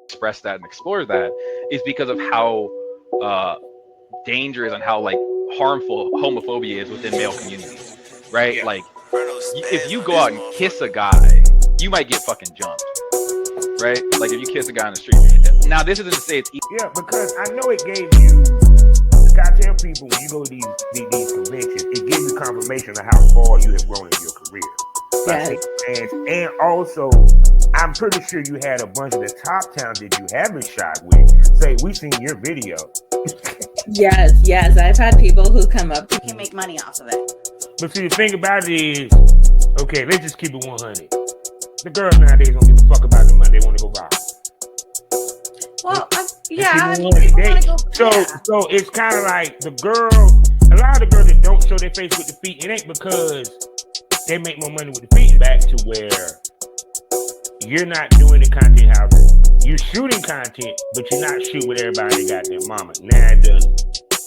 express that and explore that is because of how uh, dangerous and how like harmful homophobia is within male communities, right? Yeah. Like, if you go out and kiss a guy, you might get fucking jumped, right? Like if you kiss a guy on the street. Now, this isn't to say it's Yeah, because I know it gave you. I tell people when you go to these conventions, it gives you confirmation of how far you have grown in your career. Yes. And also, I'm pretty sure you had a bunch of the top talent that you haven't shot with say, "We seen your video." Yes. I've had people who come up You can make money off of it. But see, the thing about it is, okay, let's just keep it 100. The girls nowadays don't give a fuck about the money; they want to go viral. Well, Yeah, I mean, people want to go. So it's kind of like a lot of the girls that don't show their face with the feet, it ain't because they make more money with the feet. Back to where you're not doing the content house. You're shooting content, but you're not shooting with everybody got their mama. Now it done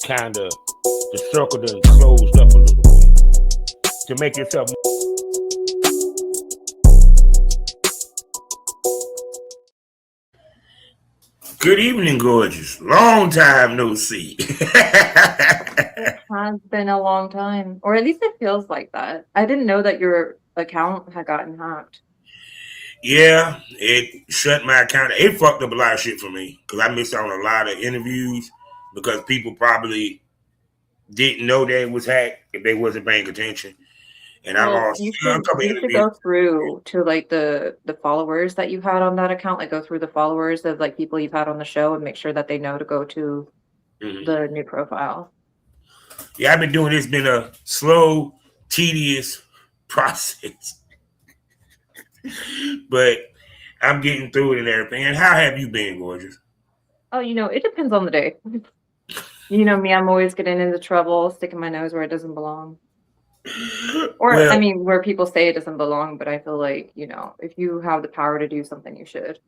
kind of, the circle done closed up a little bit to make yourself. Good evening, gorgeous. Long time no see. It has been a long time, or at least it feels like that. I didn't know that your account had gotten hacked. Yeah, it shut my account. It fucked up a lot of shit for me because I missed out on a lot of interviews because people probably didn't know that it was hacked if they wasn't paying attention. And I lost You a should couple interviews. go through to like the followers that you had on that account, like go through the followers of like people you've had on the show and make sure that they know to go to the new profile. Yeah, I've been doing this. Been a slow, tedious process, but I'm getting through it and everything. And how have you been, gorgeous? Oh, it depends on the day. You know me, I'm always getting into trouble, sticking my nose where it doesn't belong. Or, Well, I mean, where people say it doesn't belong, but I feel like, if you have the power to do something, you should.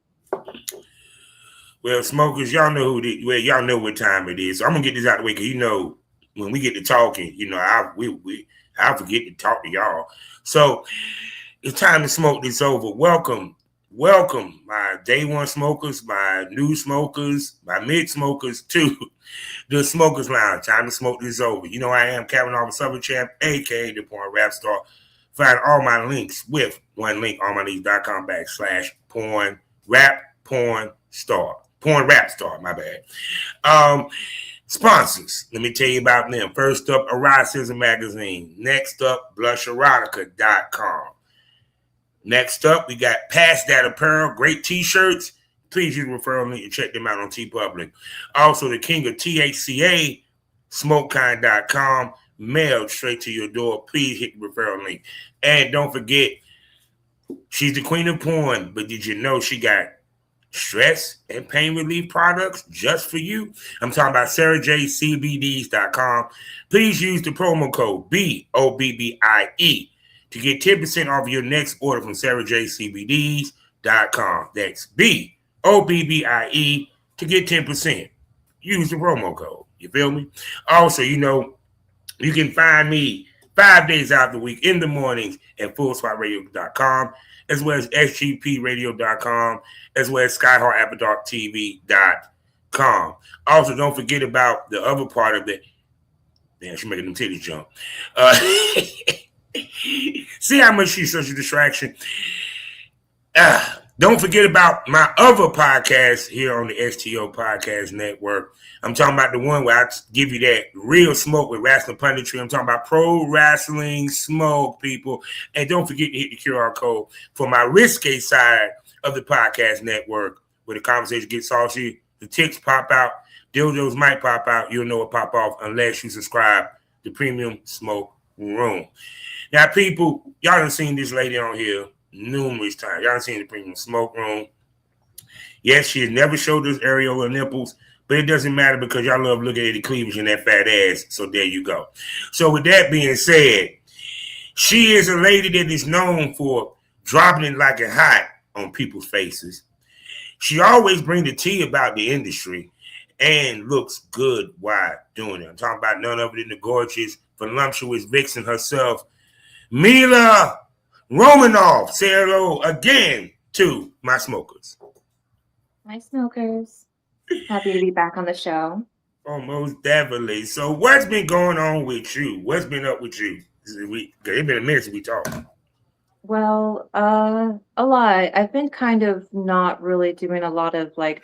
Well, smokers, y'all know y'all know what time it is. So I'm gonna get this out of the way because when we get to talking, I forget to talk to y'all. So it's time to smoke this over. Welcome, my day one smokers, my new smokers, my mid smokers to the Smokers Lounge. Time to smoke this over. I am Kevin Arthur Southern Champ, aka the Porn Rap Star. Find all my links with one link on mylinks.com/porn rap star, my bad. Sponsors, let me tell you about them. First up, Eroticism Magazine. Next up, blusherotica.com. Next up, we got Pass That Apparel, great t-shirts. Please use the referral link and check them out on TeePublic. Also, the king of THCA, smokekind.com, mailed straight to your door. Please hit the referral link. And don't forget, she's the queen of porn, but did you know she got stress and pain relief products just for you? I'm talking about SarahJCBDs.com. Please use the promo code BOBBIE to get 10% off your next order from SarahJCBDs.com. That's BOBBIE to get 10%. Use the promo code. You feel me? Also, you can find me 5 days out of the week in the mornings at fullspotradio.com, as well as sgpradio.com, as well as skyheartafterdarktv.com. Also, don't forget about the other part of it. Damn, she's making them titties jump. See how much she's such a distraction. Don't forget about my other podcast here on the STO Podcast Network. I'm talking about the one where I give you that real smoke with wrestling punditry. I'm talking about pro wrestling smoke, people. And don't forget to hit the QR code for my risque side of the podcast network, where the conversation gets saucy, the ticks pop out, dildos might pop out. You'll know it pop off unless you subscribe to Premium Smoke Room. Now, people, y'all done seen this lady on here numerous times. Y'all done seen the Premium Smoke Room. Yes, she has never showed us areola nipples, but it doesn't matter because y'all love looking at the cleavage and that fat ass. So there you go. So with that being said, she is a lady that is known for dropping it like it hot on people's faces. She always brings the tea about the industry and looks good while doing it. I'm talking about none other than the gorgeous, voluptuous Vixen herself, Mila Romanov. Say hello again to my smokers. Hi, smokers. Happy to be back on the show. Almost definitely. So what's been going on with you? What's been up with you? It's been a minute since we talked. Well, a lot. I've been kind of not really doing a lot of like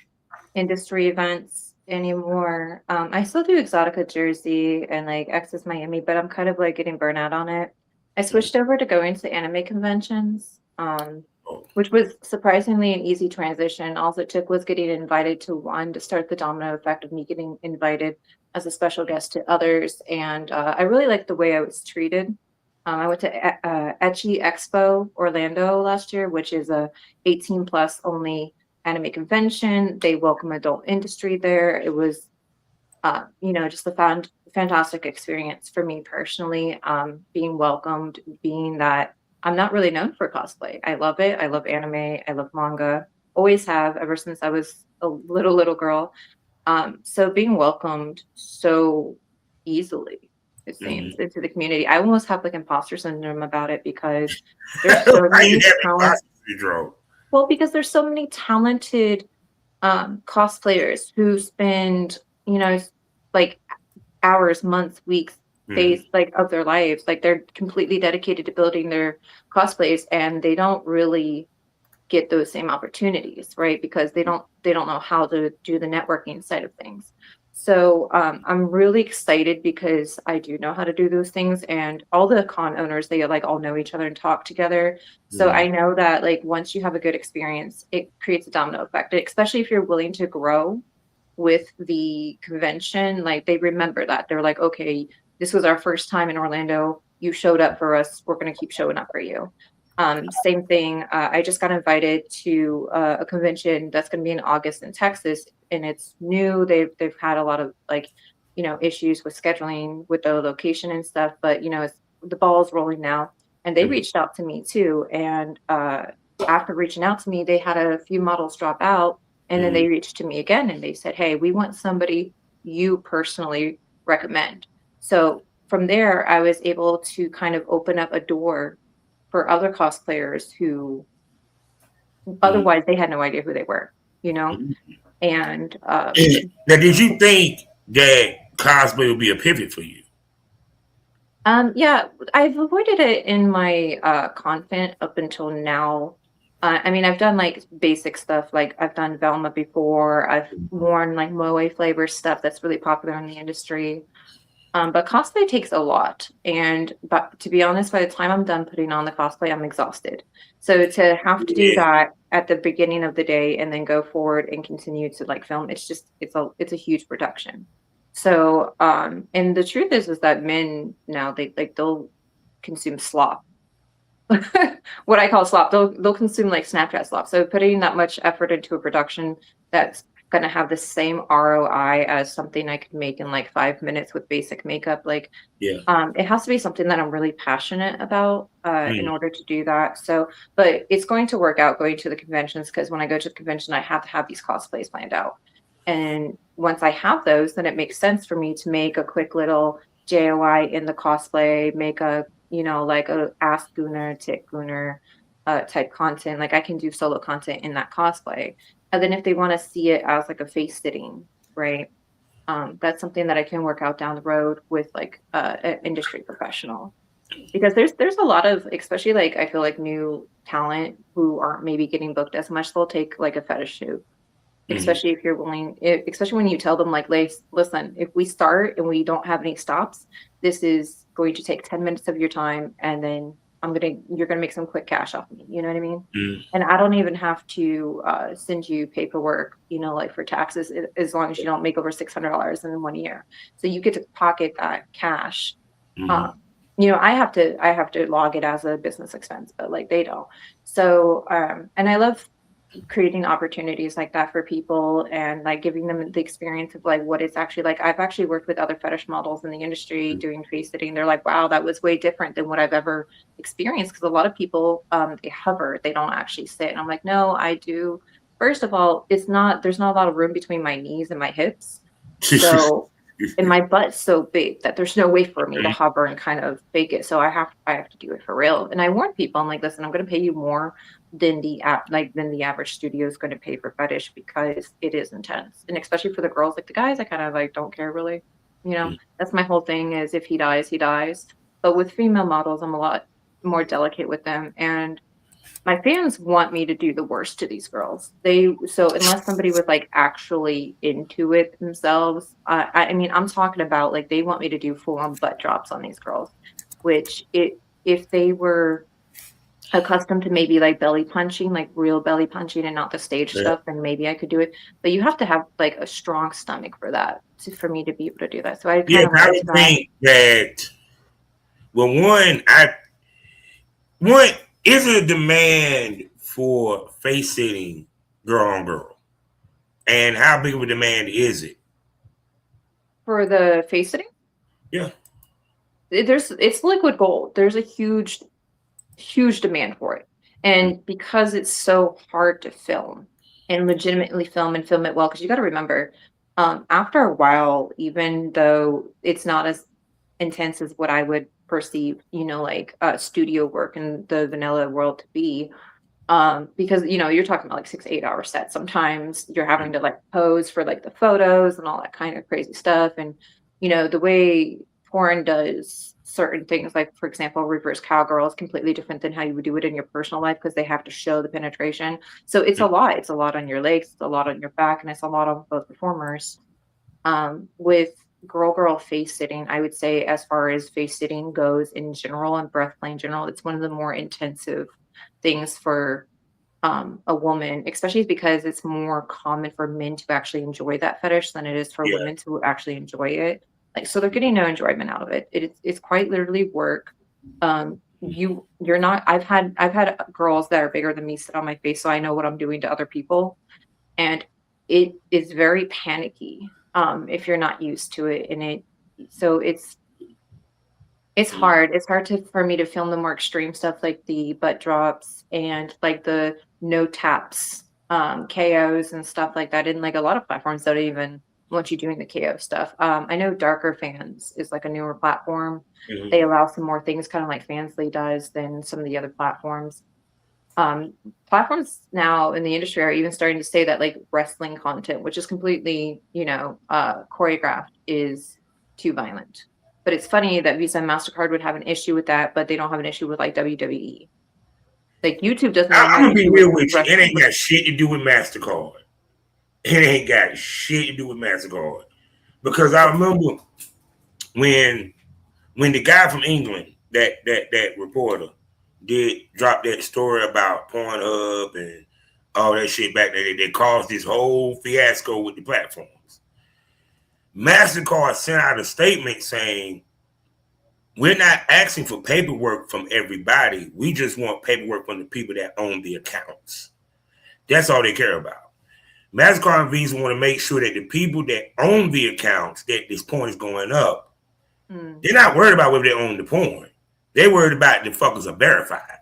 industry events anymore. I still do Exotica Jersey and like Access Miami, but I'm kind of like getting burnout on it. I switched over to going to anime conventions, which was surprisingly an easy transition. All it took was getting invited to one to start the domino effect of me getting invited as a special guest to others. And I really liked the way I was treated. I went to Ecchi Expo Orlando last year, which is a 18 plus only anime convention. They welcome adult industry there. It was, just a fantastic experience for me personally, being welcomed, being that I'm not really known for cosplay. I love it. I love anime. I love manga. Always have ever since I was a little girl. So being welcomed so easily, it seems, into the community. I almost have like imposter syndrome about it because there's so many well, because there's so many talented cosplayers who spend, like hours, months, weeks, days, like of their lives. Like they're completely dedicated to building their cosplays, and they don't really get those same opportunities, right? Because they don't know how to do the networking side of things. So I'm really excited because I do know how to do those things, and all the con owners, they like all know each other and talk together. So I know that like once you have a good experience, it creates a domino effect, especially if you're willing to grow with the convention. Like they remember that. They're like, okay, this was our first time in Orlando. You showed up for us. We're going to keep showing up for you. Same thing. I just got invited to a convention that's going to be in August in Texas, and it's new. They've had a lot of like, issues with scheduling with the location and stuff, but it's, the ball's rolling now. And they reached out to me too. And after reaching out to me, they had a few models drop out, and then they reached to me again and they said, "Hey, we want somebody you personally recommend." So from there, I was able to kind of open up a door for other cosplayers who otherwise they had no idea who they were, And now, did you think that cosplay would be a pivot for you? Yeah, I've avoided it in my content up until now. I mean, I've done like basic stuff, like I've done Velma before. I've worn like Moe flavor stuff that's really popular in the industry. But cosplay takes a lot. But to be honest, by the time I'm done putting on the cosplay, I'm exhausted. So to have to do that at the beginning of the day and then go forward and continue to like film, it's a huge production. So, and the truth is that men now, they'll consume slop. What I call slop. They'll consume like Snapchat slop. So putting that much effort into a production that's going to have the same ROI as something I could make in like 5 minutes with basic makeup. Like, it has to be something that I'm really passionate about in order to do that. So, but it's going to work out going to the conventions, because when I go to the convention, I have to have these cosplays planned out. And once I have those, then it makes sense for me to make a quick little JOI in the cosplay, make a, like a Ask Gunnar, Tick Gunnar type content. Like I can do solo content in that cosplay. And then if they want to see it as like a face sitting, right? That's something that I can work out down the road with like an industry professional. Because there's a lot of, especially like I feel like new talent who aren't maybe getting booked as much, they'll take like a fetish shoot. Especially if you're willing, especially when you tell them like, listen, if we start and we don't have any stops, this is going to take 10 minutes of your time, and then you're gonna make some quick cash off me. You know what I mean? And I don't even have to send you paperwork, like for taxes, as long as you don't make over $600 in 1 year. So you get to pocket that cash. I have to log it as a business expense, but like they don't. So and I love creating opportunities like that for people, and like giving them the experience of like what it's actually like. I've actually worked with other fetish models in the industry doing face sitting. They're like, wow, that was way different than what I've ever experienced. Because a lot of people, they hover, they don't actually sit. And I'm like, no, I do. First of all, there's not a lot of room between my knees and my hips. So and my butt's so big that there's no way for me to hover and kind of fake it. So I have to do it for real. And I warn people, I'm like, listen, I'm going to pay you more than the average studio is going to pay for fetish, because it is intense. And especially for the girls, like the guys, I kind of like don't care really. That's my whole thing, is if he dies, he dies. But with female models, I'm a lot more delicate with them. And my fans want me to do the worst to these girls. So unless somebody was like actually into it themselves, I mean, I'm talking about like they want me to do full on butt drops on these girls, which if they were accustomed to maybe like belly punching, like real belly punching and not the stage stuff, then maybe I could do it. But you have to have like a strong stomach for that, for me to be able to do that. So I kind of I would think that, well, one is a demand for face sitting girl on girl, and how big of a demand is it for the face sitting? Yeah, it's liquid gold. There's a huge demand for it, and because it's so hard to film and legitimately film and film it well, because you got to remember, after a while, even though it's not as intense as what I would perceive, like studio work in the vanilla world to be, because you're talking about like 6 8 hour sets. Sometimes you're having to like pose for like the photos and all that kind of crazy stuff, and the way porn does certain things, like for example reverse cowgirl, is completely different than how you would do it in your personal life, because they have to show the penetration. So it's a lot on your legs, it's a lot on your back, and it's a lot on both performers. With girl face sitting, I would say, as far as face sitting goes in general and breath play in general, it's one of the more intensive things for a woman, especially because it's more common for men to actually enjoy that fetish than it is for women to actually enjoy it. Like, so they're getting no enjoyment out of it. It's quite literally work. You're not. I've had girls that are bigger than me sit on my face, so I know what I'm doing to other people, and it is very panicky if you're not used to it. And it's hard. It's hard for me to film the more extreme stuff, like the butt drops and like the no taps, KOs and stuff like that. And like a lot of platforms don't even want you doing the KO stuff. I know Darker Fans is like a newer platform. Mm-hmm. They allow some more things, kind of like Fansly does, than some of the other platforms. Platforms now in the industry are even starting to say that like wrestling content, which is completely, choreographed, is too violent. But it's funny that Visa and MasterCard would have an issue with that, but they don't have an issue with like WWE. Like YouTube doesn't. I'm gonna be real with you. It ain't got shit to do with MasterCard. It ain't got shit to do with MasterCard. Because I remember when the guy from England, that reporter, did drop that story about Pornhub and all that shit back there, that caused this whole fiasco with the platforms. MasterCard sent out a statement saying, we're not asking for paperwork from everybody. We just want paperwork from the people that own the accounts. That's all they care about. MasterCard and Visa want to make sure that the people that own the accounts, that this porn is going up, they're not worried about whether they own the porn. They're worried about the fuckings are verified.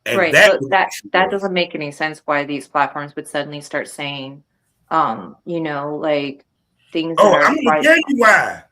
And right. That doesn't make any sense why these platforms would suddenly start saying, like things. Oh, I'm going to tell you why.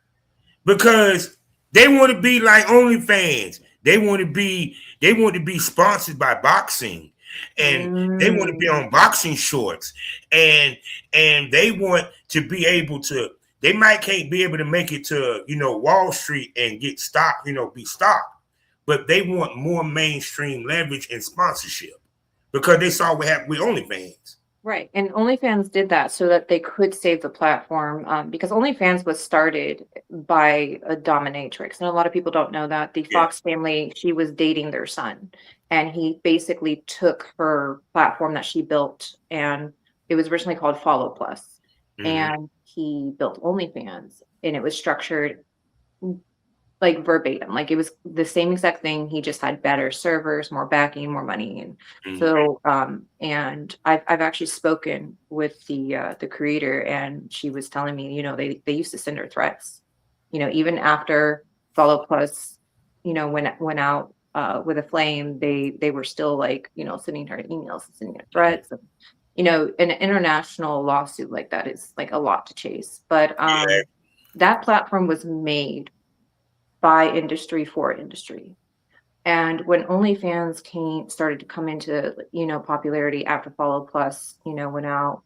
Because they want to be like OnlyFans. They want to be sponsored by boxing, and they want to be on boxing shorts, and they want to be able to. They can't be able to make it to Wall Street and get stock, be stocked, but they want more mainstream leverage and sponsorship because they saw what happened with OnlyFans. Right. And OnlyFans did that so that they could save the platform, because OnlyFans was started by a dominatrix. And a lot of people don't know that. The Fox family, she was dating their son. And he basically took her platform that she built, and it was originally called Follow Plus. Mm-hmm. And he built OnlyFans, and it was structured like verbatim, like it was the same exact thing. He just had better servers, more backing, more money, and so and I've actually spoken with the creator, and she was telling me, they used to send her threats, even after Follow Plus, went out with a flame, they were still like, sending her emails, sending her threats, and an international lawsuit like that is like a lot to chase, but that platform was made by industry for industry. And when OnlyFans started to come into, you know, popularity after Follow Plus, you know, went out,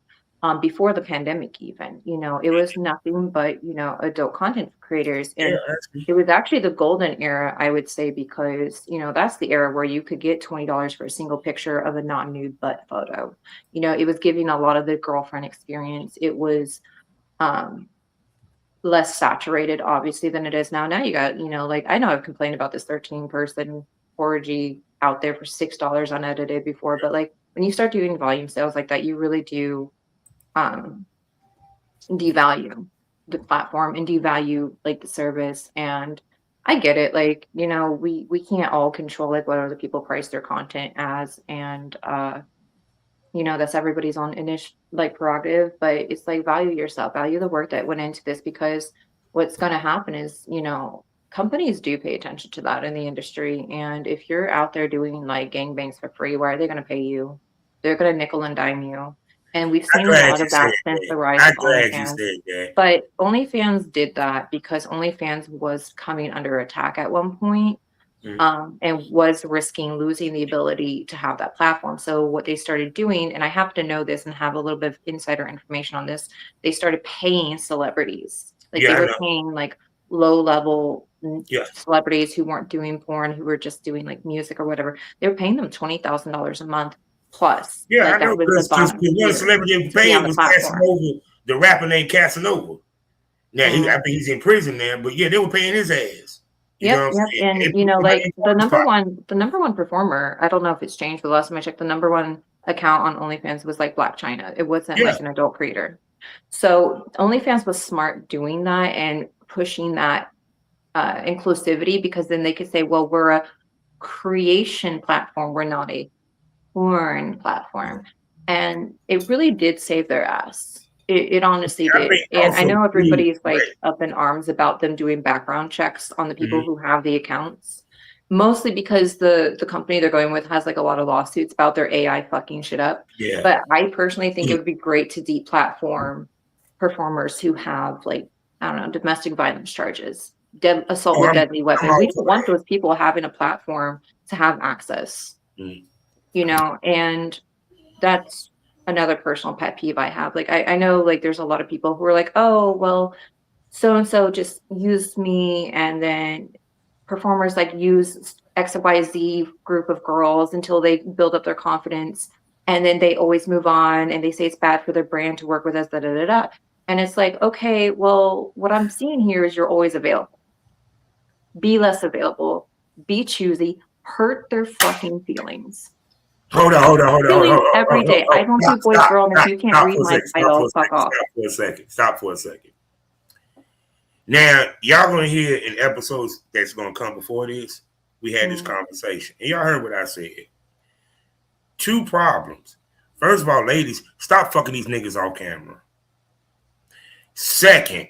before the pandemic even, you know, it was nothing but, you know, adult content creators. And Yeah, actually. it was actually the golden era, I would say, because, you know, that's the era where you could get $20 for a single picture of a non-nude butt photo. You know, it was giving a lot of the girlfriend experience. It was less saturated, obviously, than it is now. Now you got, you know, like, I know I've complained about this 13-person orgy out there for $6 unedited before, but like when you start doing volume sales like that, you really do devalue the platform and devalue like the service. And I get it, like, you know, we can't all control like what other people price their content as, and you know, that's everybody's own like prerogative, but it's like, value yourself, value the work that went into this, because what's going to happen is, you know, companies do pay attention to that in the industry. And if you're out there doing like gangbangs for free, why are they going to pay you? They're going to nickel and dime you. And we've seen a lot of that since the rise of OnlyFans. But OnlyFans did that because OnlyFans was coming under attack at one point. And was risking losing the ability to have that platform. So what they started doing, and I happen to know this and have a little bit of insider information on this, they started paying celebrities. Like they were paying like low level celebrities who weren't doing porn, who were just doing like music or whatever. They were paying them $20,000 a month plus. Yeah, like, I know, because one celebrity was paying was Casanova, the rapper named Casanova. Now, I think he's in prison there, but yeah, they were paying his ass. Yep. And you know, like the number one performer, I don't know if it's changed, but the last time I checked, the number one account on OnlyFans was like Black China. It wasn't like an adult creator. So OnlyFans was smart doing that and pushing that inclusivity, because then they could say, well, we're a creation platform, we're not a porn platform. And it really did save their ass. It honestly did. And I know everybody's like up in arms about them doing background checks on the people who have the accounts, mostly because the company they're going with has like a lot of lawsuits about their AI fucking shit up. Yeah. But I personally think it would be great to deplatform performers who have like, I don't know, domestic violence charges, assault with deadly weapons. We don't want those people having a platform to have access, you know, and that's another personal pet peeve I have. Like, I know like there's a lot of people who are like, oh, well, so-and-so just used me, and then performers like use XYZ group of girls until they build up their confidence, and then they always move on and they say it's bad for their brand to work with us, da-da-da-da. And it's like, okay, well, what I'm seeing here is you're always available. Be less available, be choosy, hurt their fucking feelings. Hold on. Every day. I don't do boy, girl, and if you can't read my title, fuck off. Stop for a second. Now, y'all gonna hear in episodes that's gonna come before this, we had this conversation. And y'all heard what I said. 2 problems. First of all, ladies, stop fucking these niggas off camera. Second,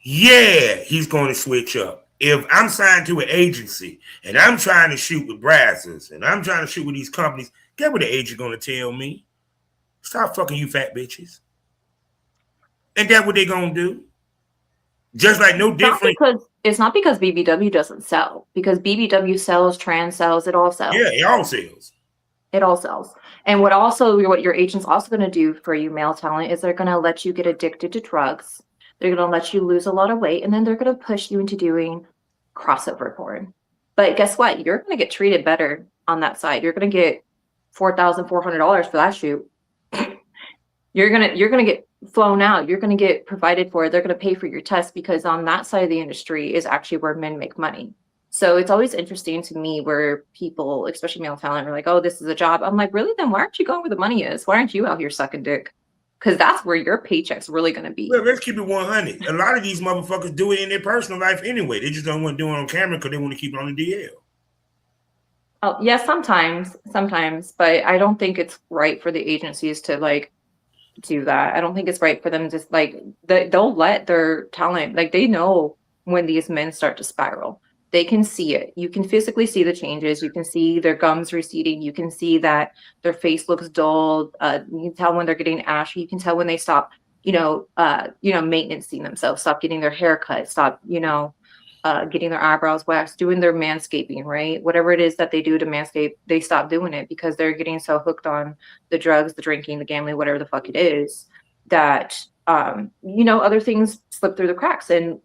yeah, he's gonna switch up. If I'm signed to an agency and I'm trying to shoot with Brazzers and I'm trying to shoot with these companies, guess what the agent gonna tell me? Stop fucking you fat bitches. And that's what they gonna do. Just like no different. It's not because BBW doesn't sell, because BBW sells, trans sells, it all sells. Yeah, it all sells. It all sells. And what your agent's also gonna do for you male talent is they're gonna let you get addicted to drugs. They're going to let you lose a lot of weight, and then they're going to push you into doing crossover porn. But guess what? You're going to get treated better on that side. You're going to get $4,400 for that shoot. You're going to get flown out. You're going to get provided for. They're going to pay for your test, because on that side of the industry is actually where men make money. So it's always interesting to me where people, especially male talent, are like, oh, this is a job. I'm like, really? Then why aren't you going where the money is? Why aren't you out here sucking dick? Because that's where your paycheck's really going to be. Well, let's keep it 100. A lot of these motherfuckers do it in their personal life anyway. They just don't want to do it on camera because they want to keep it on the DL. Oh, yeah, sometimes. But I don't think it's right for the agencies to, like, do that. I don't think it's right for them to, like, they'll let their talent, like, they know when these men start to spiral. They can see it. You can physically see the changes. You can see their gums receding. You can see that their face looks dull. You can tell when they're getting ashy. You can tell when they stop, maintenancing themselves, stop getting their hair cut, stop, getting their eyebrows waxed, doing their manscaping, right? Whatever it is that they do to manscape, they stop doing it because they're getting so hooked on the drugs, the drinking, the gambling, whatever the fuck it is, that, other things slip through the cracks. And,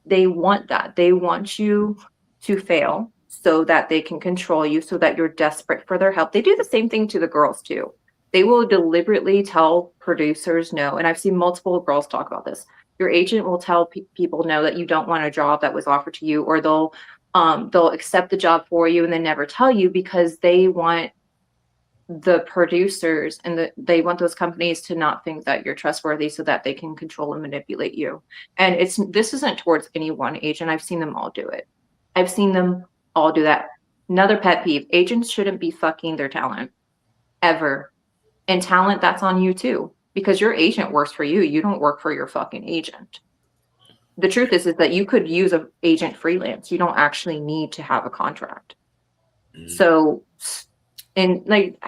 they want that. They want you to fail so that they can control you, so that you're desperate for their help. They do the same thing to the girls too. They will deliberately tell producers no. And I've seen multiple girls talk about this. Your agent will tell people no, that you don't want a job that was offered to you, or they'll accept the job for you and then never tell you, because they want the producers and they want those companies to not think that you're trustworthy, so that they can control and manipulate you. And this isn't towards any one agent. I've seen them all do it. I've seen them all do that. Another pet peeve: agents shouldn't be fucking their talent ever. And talent, that's on you too, because your agent works for you. You don't work for your fucking agent. The truth is that you could use an agent freelance. You don't actually need to have a contract. So, and like,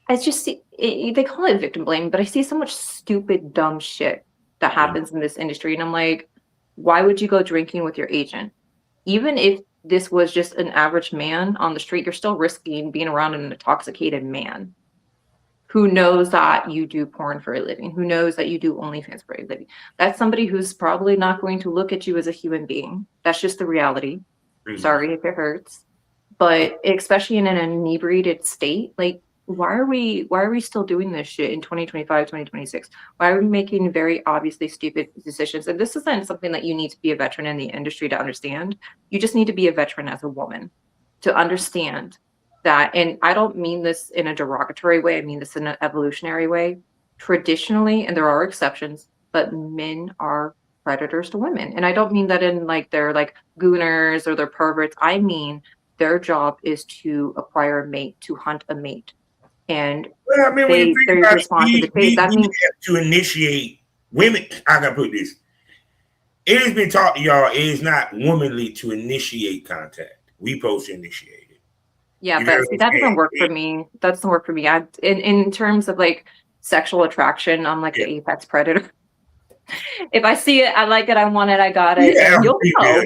I just see, they call it victim blaming, but I see so much stupid, dumb shit that happens in this industry. And I'm like, why would you go drinking with your agent? Even if this was just an average man on the street, you're still risking being around an intoxicated man who knows that you do porn for a living, who knows that you do OnlyFans for a living. That's somebody who's probably not going to look at you as a human being. That's just the reality. Sorry if it hurts. But especially in an inebriated state, like, why are we still doing this shit in 2025, 2026? Why are we making very obviously stupid decisions? And this isn't something that you need to be a veteran in the industry to understand. You just need to be a veteran as a woman to understand that. And I don't mean this in a derogatory way. I mean this in an evolutionary way. Traditionally, and there are exceptions, but men are predators to women. And I don't mean that in like they're like gooners or they're perverts. I mean their job is to acquire a mate, to hunt a mate. And well, I mean, they respond to the case. That means to initiate women. I gotta put this. It has been taught to y'all, it is not womanly to initiate contact. We supposed to initiate it. Yeah, but see, that doesn't work for me. That doesn't work for me. In terms of like sexual attraction, I'm like the apex predator. If I see it, I like it, I want it, I got it. Yeah, you'll know.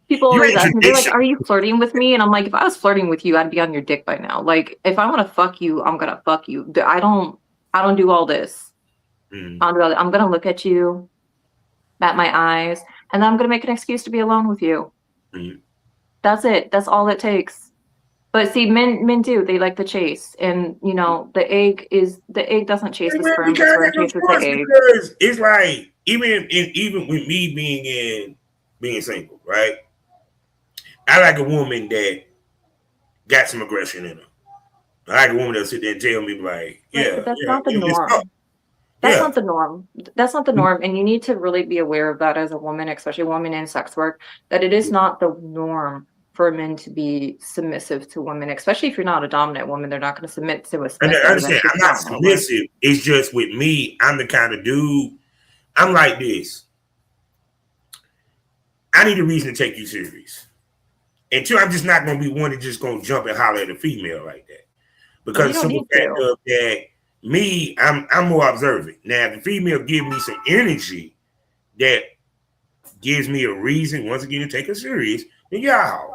People always ask me, they're like, are you flirting with me? And I'm like, if I was flirting with you, I'd be on your dick by now. Like, if I want to fuck you, I'm gonna fuck you. I don't do all this. I'm gonna look at you, bat my eyes, and then I'm gonna make an excuse to be alone with you. That's it. That's all it takes. But see, men do. They like the chase, and the egg doesn't chase the sperm. The sperm chases the egg. Because it's like even with me being single, right? I like a woman that got some aggression in her. I like a woman that sit there and tell me like, But that's not the norm. That's not the norm. That's not the norm, and you need to really be aware of that as a woman, especially a woman in sex work. That it is not the norm for men to be submissive to women, especially if you're not a dominant woman. They're not going to submit to a submissive. I understand. I'm not submissive. It's just with me, I'm the kind of dude, I'm like this. I need a reason to take you serious. And two, I'm just not going to be one that just going to jump and holler at a female like that. Because the simple fact of that, me, I'm more observant. Now, if the female give me some energy that gives me a reason, once again, to take her serious, then y'all.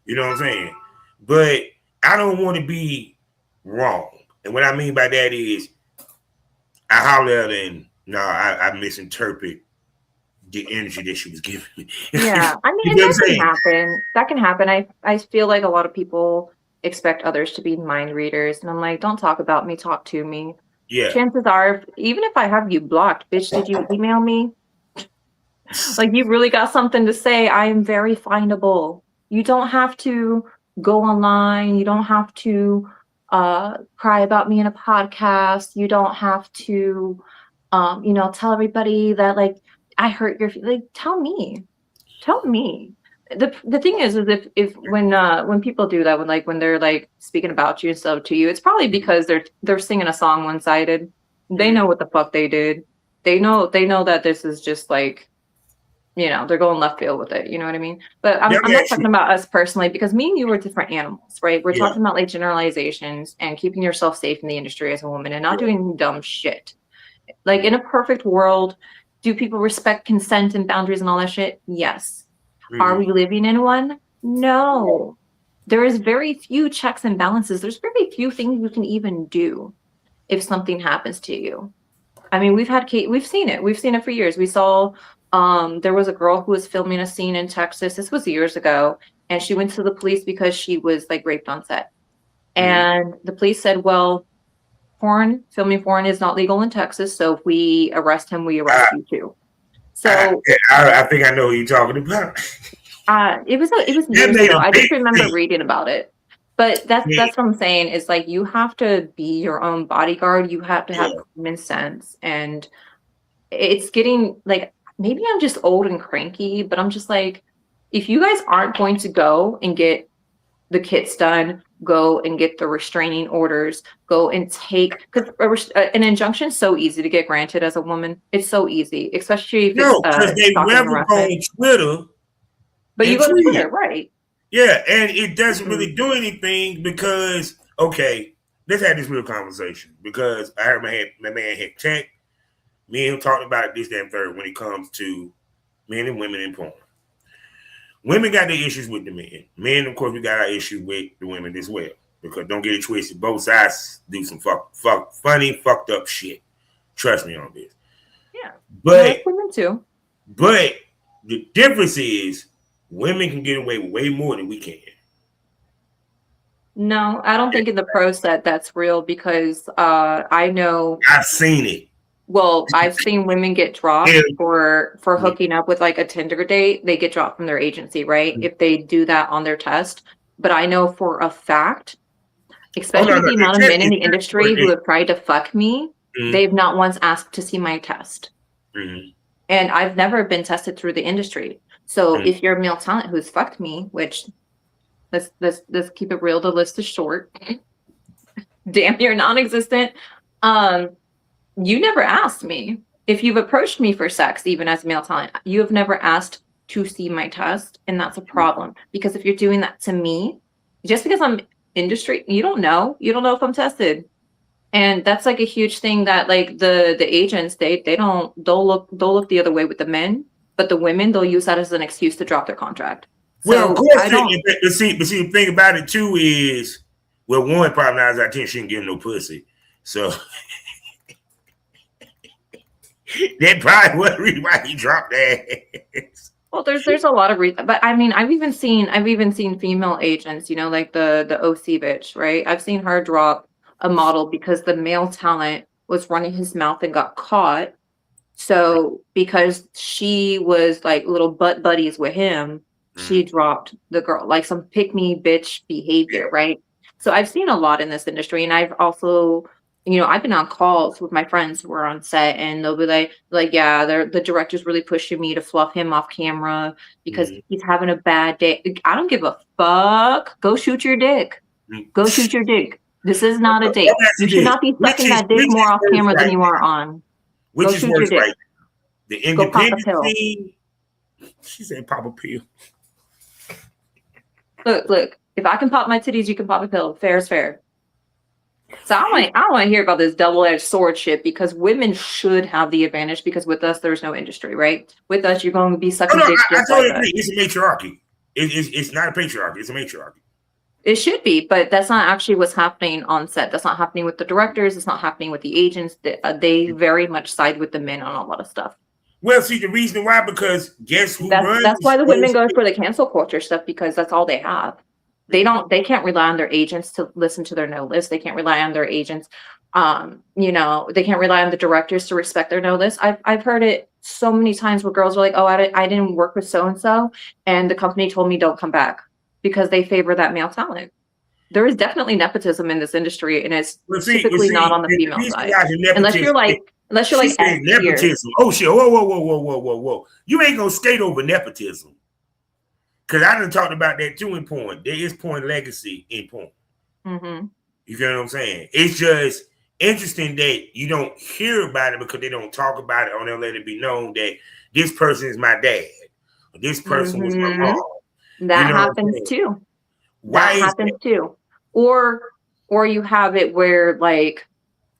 You know what I'm saying? But I don't want to be wrong. And what I mean by that is I holler at her and I misinterpret the energy that she was giving me. Yeah, I mean, that can happen. That can happen. I feel like a lot of people expect others to be mind readers. And I'm like, don't talk about me, talk to me. Yeah. Chances are, even if I have you blocked, bitch, did you email me? Like, you really got something to say. I am very findable. You don't have to go online. You don't have to cry about me in a podcast. You don't have to, tell everybody that, like, I hurt your feelings. Like, tell me. The thing is if when people do that, when they're like speaking about you and stuff to you, it's probably because they're singing a song one-sided. They know what the fuck they did. They know that this is just like, they're going left field with it. You know what I mean? But I'm not talking about us personally, because me and you are different animals, right? We're talking about like generalizations and keeping yourself safe in the industry as a woman and not doing dumb shit. Like in a perfect world, do people respect consent and boundaries and all that shit? Yes. Are we living in one? No. There is very few checks and balances. There's very few things you can even do if something happens to you. I mean, we've seen it. We've seen it for years. We saw there was a girl who was filming a scene in Texas. This was years ago, and she went to the police because she was like raped on set. And the police said, well, filming porn is not legal in Texas, so if we arrest him, we arrest you too. So I think I know what you're talking about. it was years ago. I just remember reading about it. But that's what I'm saying is like you have to be your own bodyguard. You have to have common sense. And it's getting like maybe I'm just old and cranky, but I'm just like, if you guys aren't going to go and get the kits done, go and get the restraining orders, go and take, because an injunction is so easy to get granted as a woman. It's so easy, especially if it's because they never go on Twitter. But you go to Twitter, right? Yeah, and it doesn't really do anything because, okay, let's have this real conversation because I heard my man had checked. Me and him talked about it this damn third when it comes to men and women in porn. Women got their issues with the men. Men, of course, we got our issue with the women as well. Because don't get it twisted, both sides do some funny, fucked up shit. Trust me on this. Yeah. But women too. But the difference is women can get away with way more than we can. No, I don't think in the pro set that's real because I know I've seen it. Well, I've seen women get dropped for hooking up with like a Tinder date. They get dropped from their agency, right? If they do that on their test. But I know for a fact, especially the amount of men in the industry who have tried to fuck me, they've not once asked to see my test. And I've never been tested through the industry. So if you're a male talent who's fucked me, which let's keep it real, the list is short. Damn near non-existent. You never asked me. If you've approached me for sex, even as a male talent, you have never asked to see my test, and that's a problem. Because if you're doing that to me, just because I'm industry, you don't know if I'm tested, and that's like a huge thing that like the agents they'll look the other way with the men, but the women they'll use that as an excuse to drop their contract. Well, of course, but see, the thing about it too is, well, one probably 9 out of 10 she ain't getting no pussy, so. That probably was the reason why he dropped that. Well, there's a lot of reasons, but I mean, I've even seen female agents, you know, like the OC bitch, right? I've seen her drop a model because the male talent was running his mouth and got caught. So because she was like little butt buddies with him, she dropped the girl, like some pick me bitch behavior, right? So I've seen a lot in this industry, and I've also. You know, I've been on calls with my friends who are on set, and they'll be like, yeah, the director's really pushing me to fluff him off camera because he's having a bad day. I don't give a fuck. Go shoot your dick. Go shoot your dick. This is not a date. You should not be sucking that dick more off camera than you are on. Which is worse, right? The independent scene. She said, "Pop a pill." Look. If I can pop my titties, you can pop a pill. Fair is fair. So I don't want to hear about this double-edged sword shit because women should have the advantage because with us there's no industry, right? With us you're going to be sucking dick. I totally agree. It's a matriarchy. It's not a patriarchy. It's a matriarchy. It should be, but that's not actually what's happening on set. That's not happening with the directors. It's not happening with the agents. They very much side with the men on a lot of stuff. Well, see, the reason why, because guess who runs? That's why the women go for the cancel culture stuff because that's all they have. They can't rely on their agents to listen to their no list. They can't rely on their agents. They can't rely on the directors to respect their no list. I've heard it so many times where girls are like, oh, I didn't work with so-and-so. And the company told me don't come back because they favor that male talent. There is definitely nepotism in this industry, and it's typically not on the female side. Unless you're like nepotism. Oh shit! Whoa! You ain't gonna skate over nepotism. Because I done talked about that too in porn. There is porn legacy in porn. You get what I'm saying? It's just interesting that you don't hear about it because they don't talk about it or they'll let it be known that this person is my dad. Or this person was my mom. That happens too. That happens too. Or you have it where like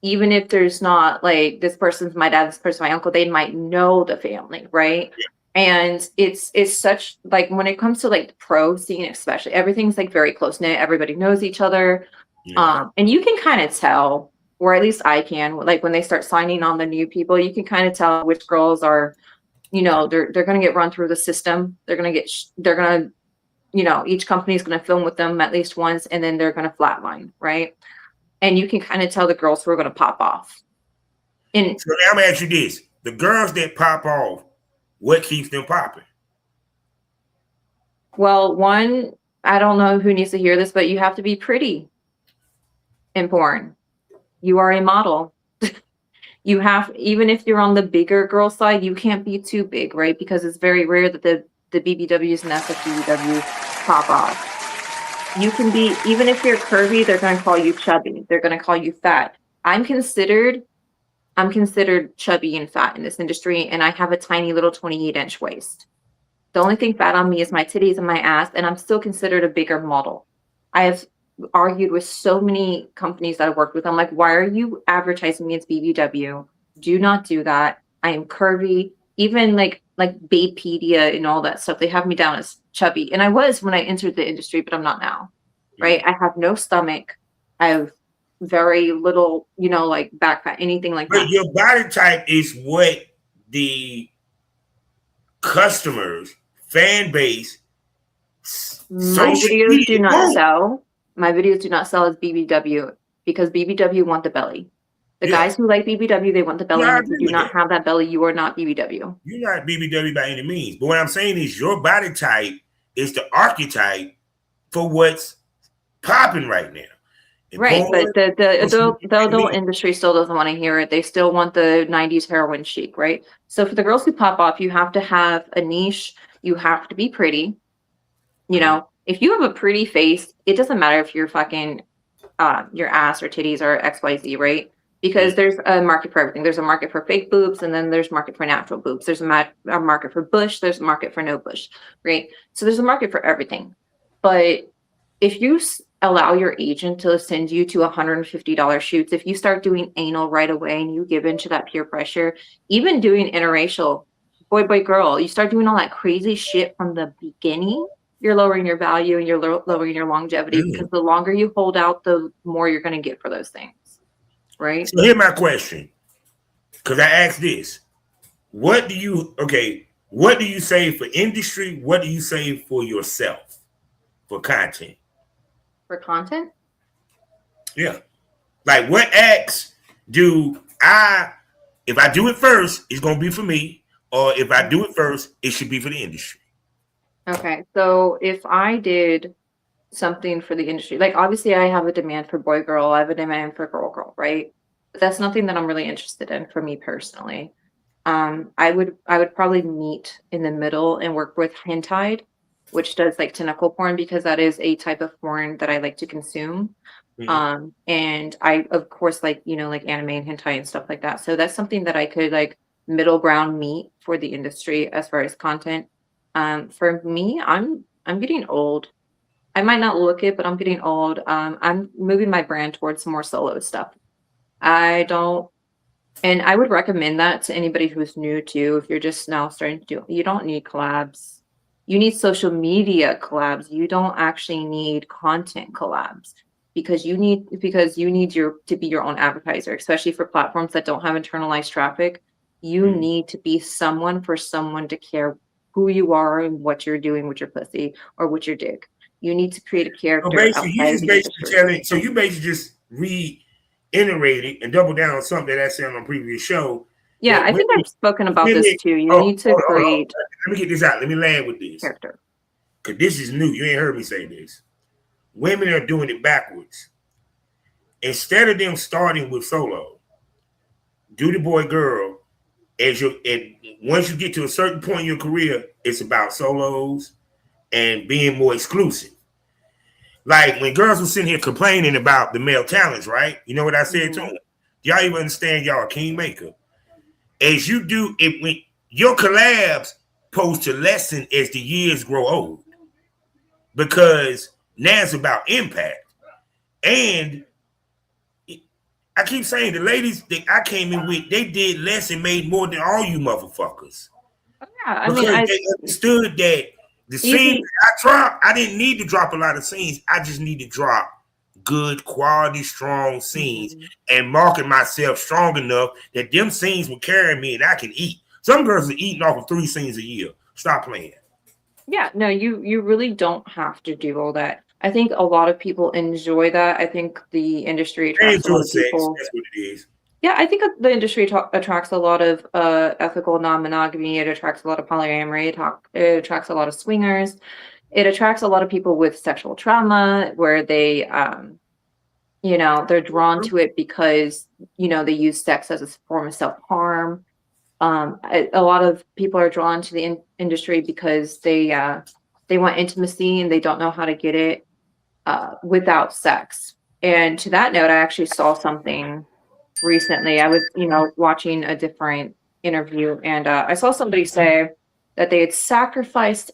even if there's not like this person's my dad, this person's my uncle, they might know the family, right? And it's such like when it comes to like the pro scene, especially everything's like very close knit. Everybody knows each other, and you can kind of tell, or at least I can, like when they start signing on the new people, you can kind of tell which girls are, you know, they're gonna get run through the system. They're gonna you know, each company is gonna film with them at least once, and then they're gonna flatline, right? And you can kind of tell the girls who are gonna pop off. And so now I'm gonna ask you this: the girls that pop off, what keeps them popping? well, one, I don't know who needs to hear this, but you have to be pretty in porn. You are a model. You have, even if you're on the bigger girl side, you can't be too big, right? Because it's very rare that the BBWs and SFBWs pop off. You can be, even if you're curvy, they're going to call you chubby. They're going to call you fat. I'm considered chubby and fat in this industry, and I have a tiny little 28-inch waist. The only thing fat on me is my titties and my ass, and I'm still considered a bigger model. I have argued with so many companies that I've worked with. I'm like, why are you advertising me as BBW? Do not do that. I am curvy. Even like Bapedia and all that stuff, they have me down as chubby. And I was when I entered the industry, but I'm not now. Right? I have no stomach. I have very little, you know, like back fat, anything like that. But your body type is what the customers, fan base, my videos do not sell. My videos do not sell as BBW because BBW want the belly. The guys who like BBW, they want the belly. And if you do not have that belly, you are not BBW. You're not BBW by any means. But what I'm saying is your body type is the archetype for what's popping right now. Right, but the adult industry still doesn't want to hear it. They still want the 90s heroin chic, right? So for the girls who pop off, you have to have a niche. You have to be pretty. You know, if you have a pretty face, it doesn't matter if you're fucking your ass or titties or XYZ, right? Because there's a market for everything. There's a market for fake boobs, and then there's market for natural boobs. There's a market for bush. There's a market for no bush, right? So there's a market for everything. But if you allow your agent to send you to $150 shoots, if you start doing anal right away and you give into that peer pressure, even doing interracial, boy, girl, you start doing all that crazy shit from the beginning, you're lowering your value and you're lowering your longevity because the longer you hold out, the more you're going to get for those things. Right. So here's my question. Because I asked this. What do you say for industry? What do you say for yourself? For content? For content? Yeah. Like what acts if I do it first, it's going to be for me. Or if I do it first, it should be for the industry. Okay. So if I did something for the industry, like obviously I have a demand for boy girl, I have a demand for girl, right? But that's nothing that I'm really interested in for me personally. I would probably meet in the middle and work with hentai, which does like tentacle porn, because that is a type of porn that I like to consume. And I of course like, you know, like anime and hentai and stuff like that. So that's something that I could like middle ground meet for the industry as far as content. For me, I'm getting old. I might not look it, but I'm getting old. I'm moving my brand towards some more solo stuff. And I would recommend that to anybody who's new too. If you're just now starting to do, you don't need collabs. You need social media collabs. You don't actually need content collabs because you need to be your own advertiser, especially for platforms that don't have internalized traffic. You need to be someone for someone to care who you are and what you're doing with your pussy or with your dick. You need to create a character. So you basically just reiterated and double down on something that I said on a previous show. Yeah, I think I've spoken about this too. You need to create. Let me get this out. Let me land with this. Character. Because this is new. You ain't heard me say this. Women are doing it backwards. Instead of them starting with solo, do the boy girl. Once you get to a certain point in your career, it's about solos and being more exclusive. Like when girls were sitting here complaining about the male talents, right? You know what I said to them? Y'all even understand y'all a kingmaker. As you do it, when your collabs supposed to lessen as the years grow old, because now it's about impact. And I keep saying the ladies that I came in with, they did less and made more than all you motherfuckers. Yeah, I Because mean, they understood that the You scenes see- I dropped, I didn't need to drop a lot of scenes. I just need to drop good quality, strong scenes and market myself strong enough that them scenes will carry me and I can eat. Some girls are eating off of 3 scenes a year. Stop playing. Yeah, no, you really don't have to do all that. I think a lot of people enjoy that. I think the industry attracts a lot Enjoy of sex. people. That's what it is. Yeah, I think the industry attracts a lot of ethical non-monogamy. It attracts a lot of polyamory. It attracts a lot of swingers. It attracts a lot of people with sexual trauma where they, they're drawn to it because, they use sex as a form of self-harm. A lot of people are drawn to the industry because they want intimacy and they don't know how to get it without sex. And to that note, I actually saw something recently. I was, watching a different interview, and I saw somebody say that they had sacrificed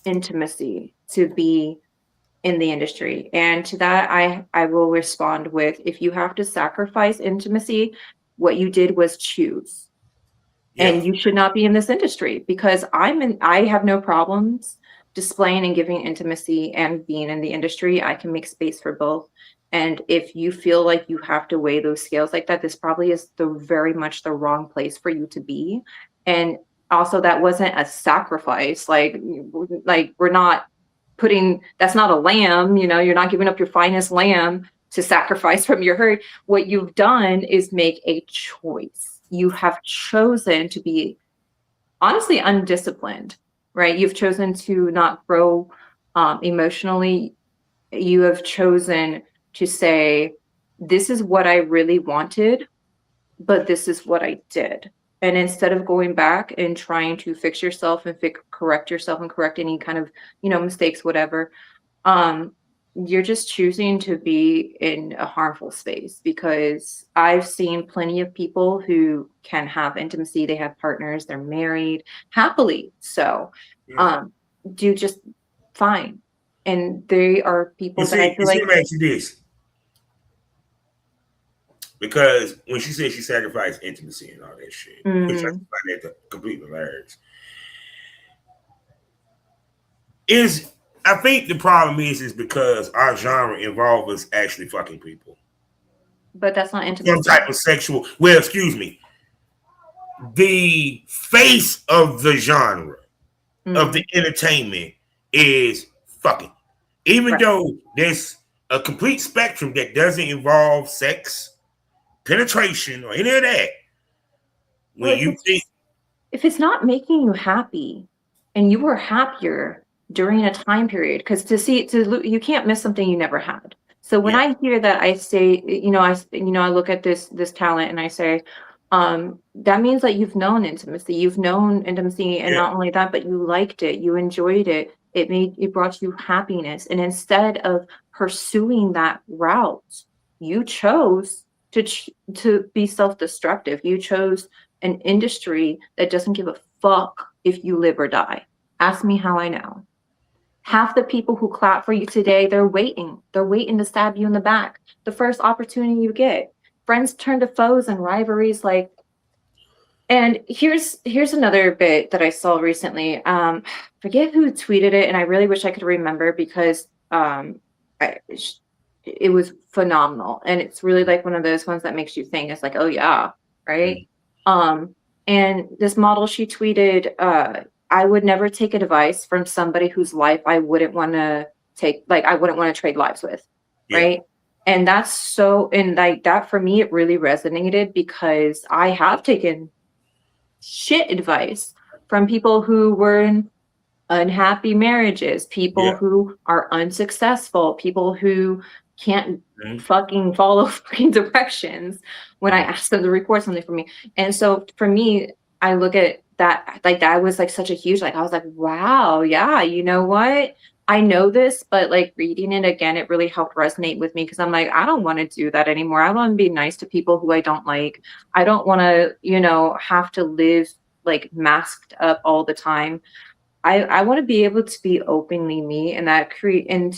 intimacy to be in the industry. And to that, I will respond with, if you have to sacrifice intimacy, what you did was choose. Yeah. And you should not be in this industry, because I have no problems displaying and giving intimacy and being in the industry. I can make space for both. And if you feel like you have to weigh those scales like that, this probably is very much the wrong place for you to be. And also, that wasn't a sacrifice. Like we're not that's not a lamb, you're not giving up your finest lamb to sacrifice from your herd. What you've done is make a choice. You have chosen to be honestly undisciplined, right? You've chosen to not grow emotionally. You have chosen to say, this is what I really wanted, but this is what I did. And instead of going back and trying to fix yourself and correct yourself and correct any kind of, mistakes, whatever, you're just choosing to be in a harmful space. Because I've seen plenty of people who can have intimacy. They have partners, they're married happily. So, do just fine. And they are people that I feel like. Let me ask you this. Because when she said she sacrificed intimacy and all that shit, which I find that completely hilarious, I think the problem is because our genre involves us actually fucking people. But that's not intimacy. Some type of sexual. Well, excuse me. The face of the genre of the entertainment is fucking. Even though there's a complete spectrum that doesn't involve sex, penetration, or any of that. If it's not making you happy and you were happier during a time period, because you can't miss something you never had. So when I hear that, I say, I look at this talent and I say, that means that you've known intimacy, and not only that, but you liked it, you enjoyed it. It brought you happiness. And instead of pursuing that route, you chose to be self-destructive. You chose an industry that doesn't give a fuck if you live or die. Ask me how I know. Half the people who clap for you today, they're waiting to stab you in the back the first opportunity you get. Friends turn to foes and rivalries. And here's another bit that I saw recently. Forget who tweeted it, and I really wish I could remember, because it was phenomenal. And it's really like one of those ones that makes you think. It's like, oh yeah, right? And this model, she tweeted, I would never take advice from somebody whose life I wouldn't want to trade lives with, right? And that's that for me, it really resonated, because I have taken shit advice from people who were in unhappy marriages, people who are unsuccessful, people who can't fucking follow fucking directions when I ask them to record something for me. And so for me, I look at that, that was such a huge, I was like, wow, yeah, you know what? I know this, but reading it again, it really helped resonate with me, because I'm like, I don't want to do that anymore. I want to be nice to people who I don't like. I don't want to, have to live masked up all the time. I want to be able to be openly me, and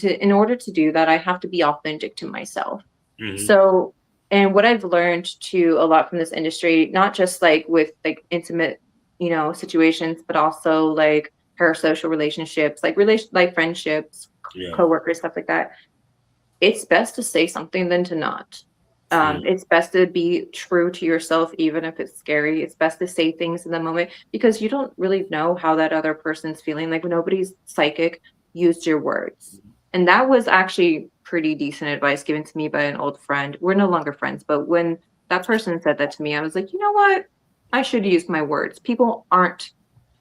in order to do that, I have to be authentic to myself. So And what I've learned too a lot from this industry, not just like with like intimate, situations, but also like parasocial relationships, like friendships, Yeah. coworkers, stuff like that. It's best to say something than to not. It's best to be true to yourself, even if it's scary. It's best to say things in the moment because you don't really know how that other person's feeling. Like nobody's psychic. Use your words. And that was actually pretty decent advice given to me by an old friend. We're no longer friends, but when that person said that to me, I was like, you know what? I should use my words. People aren't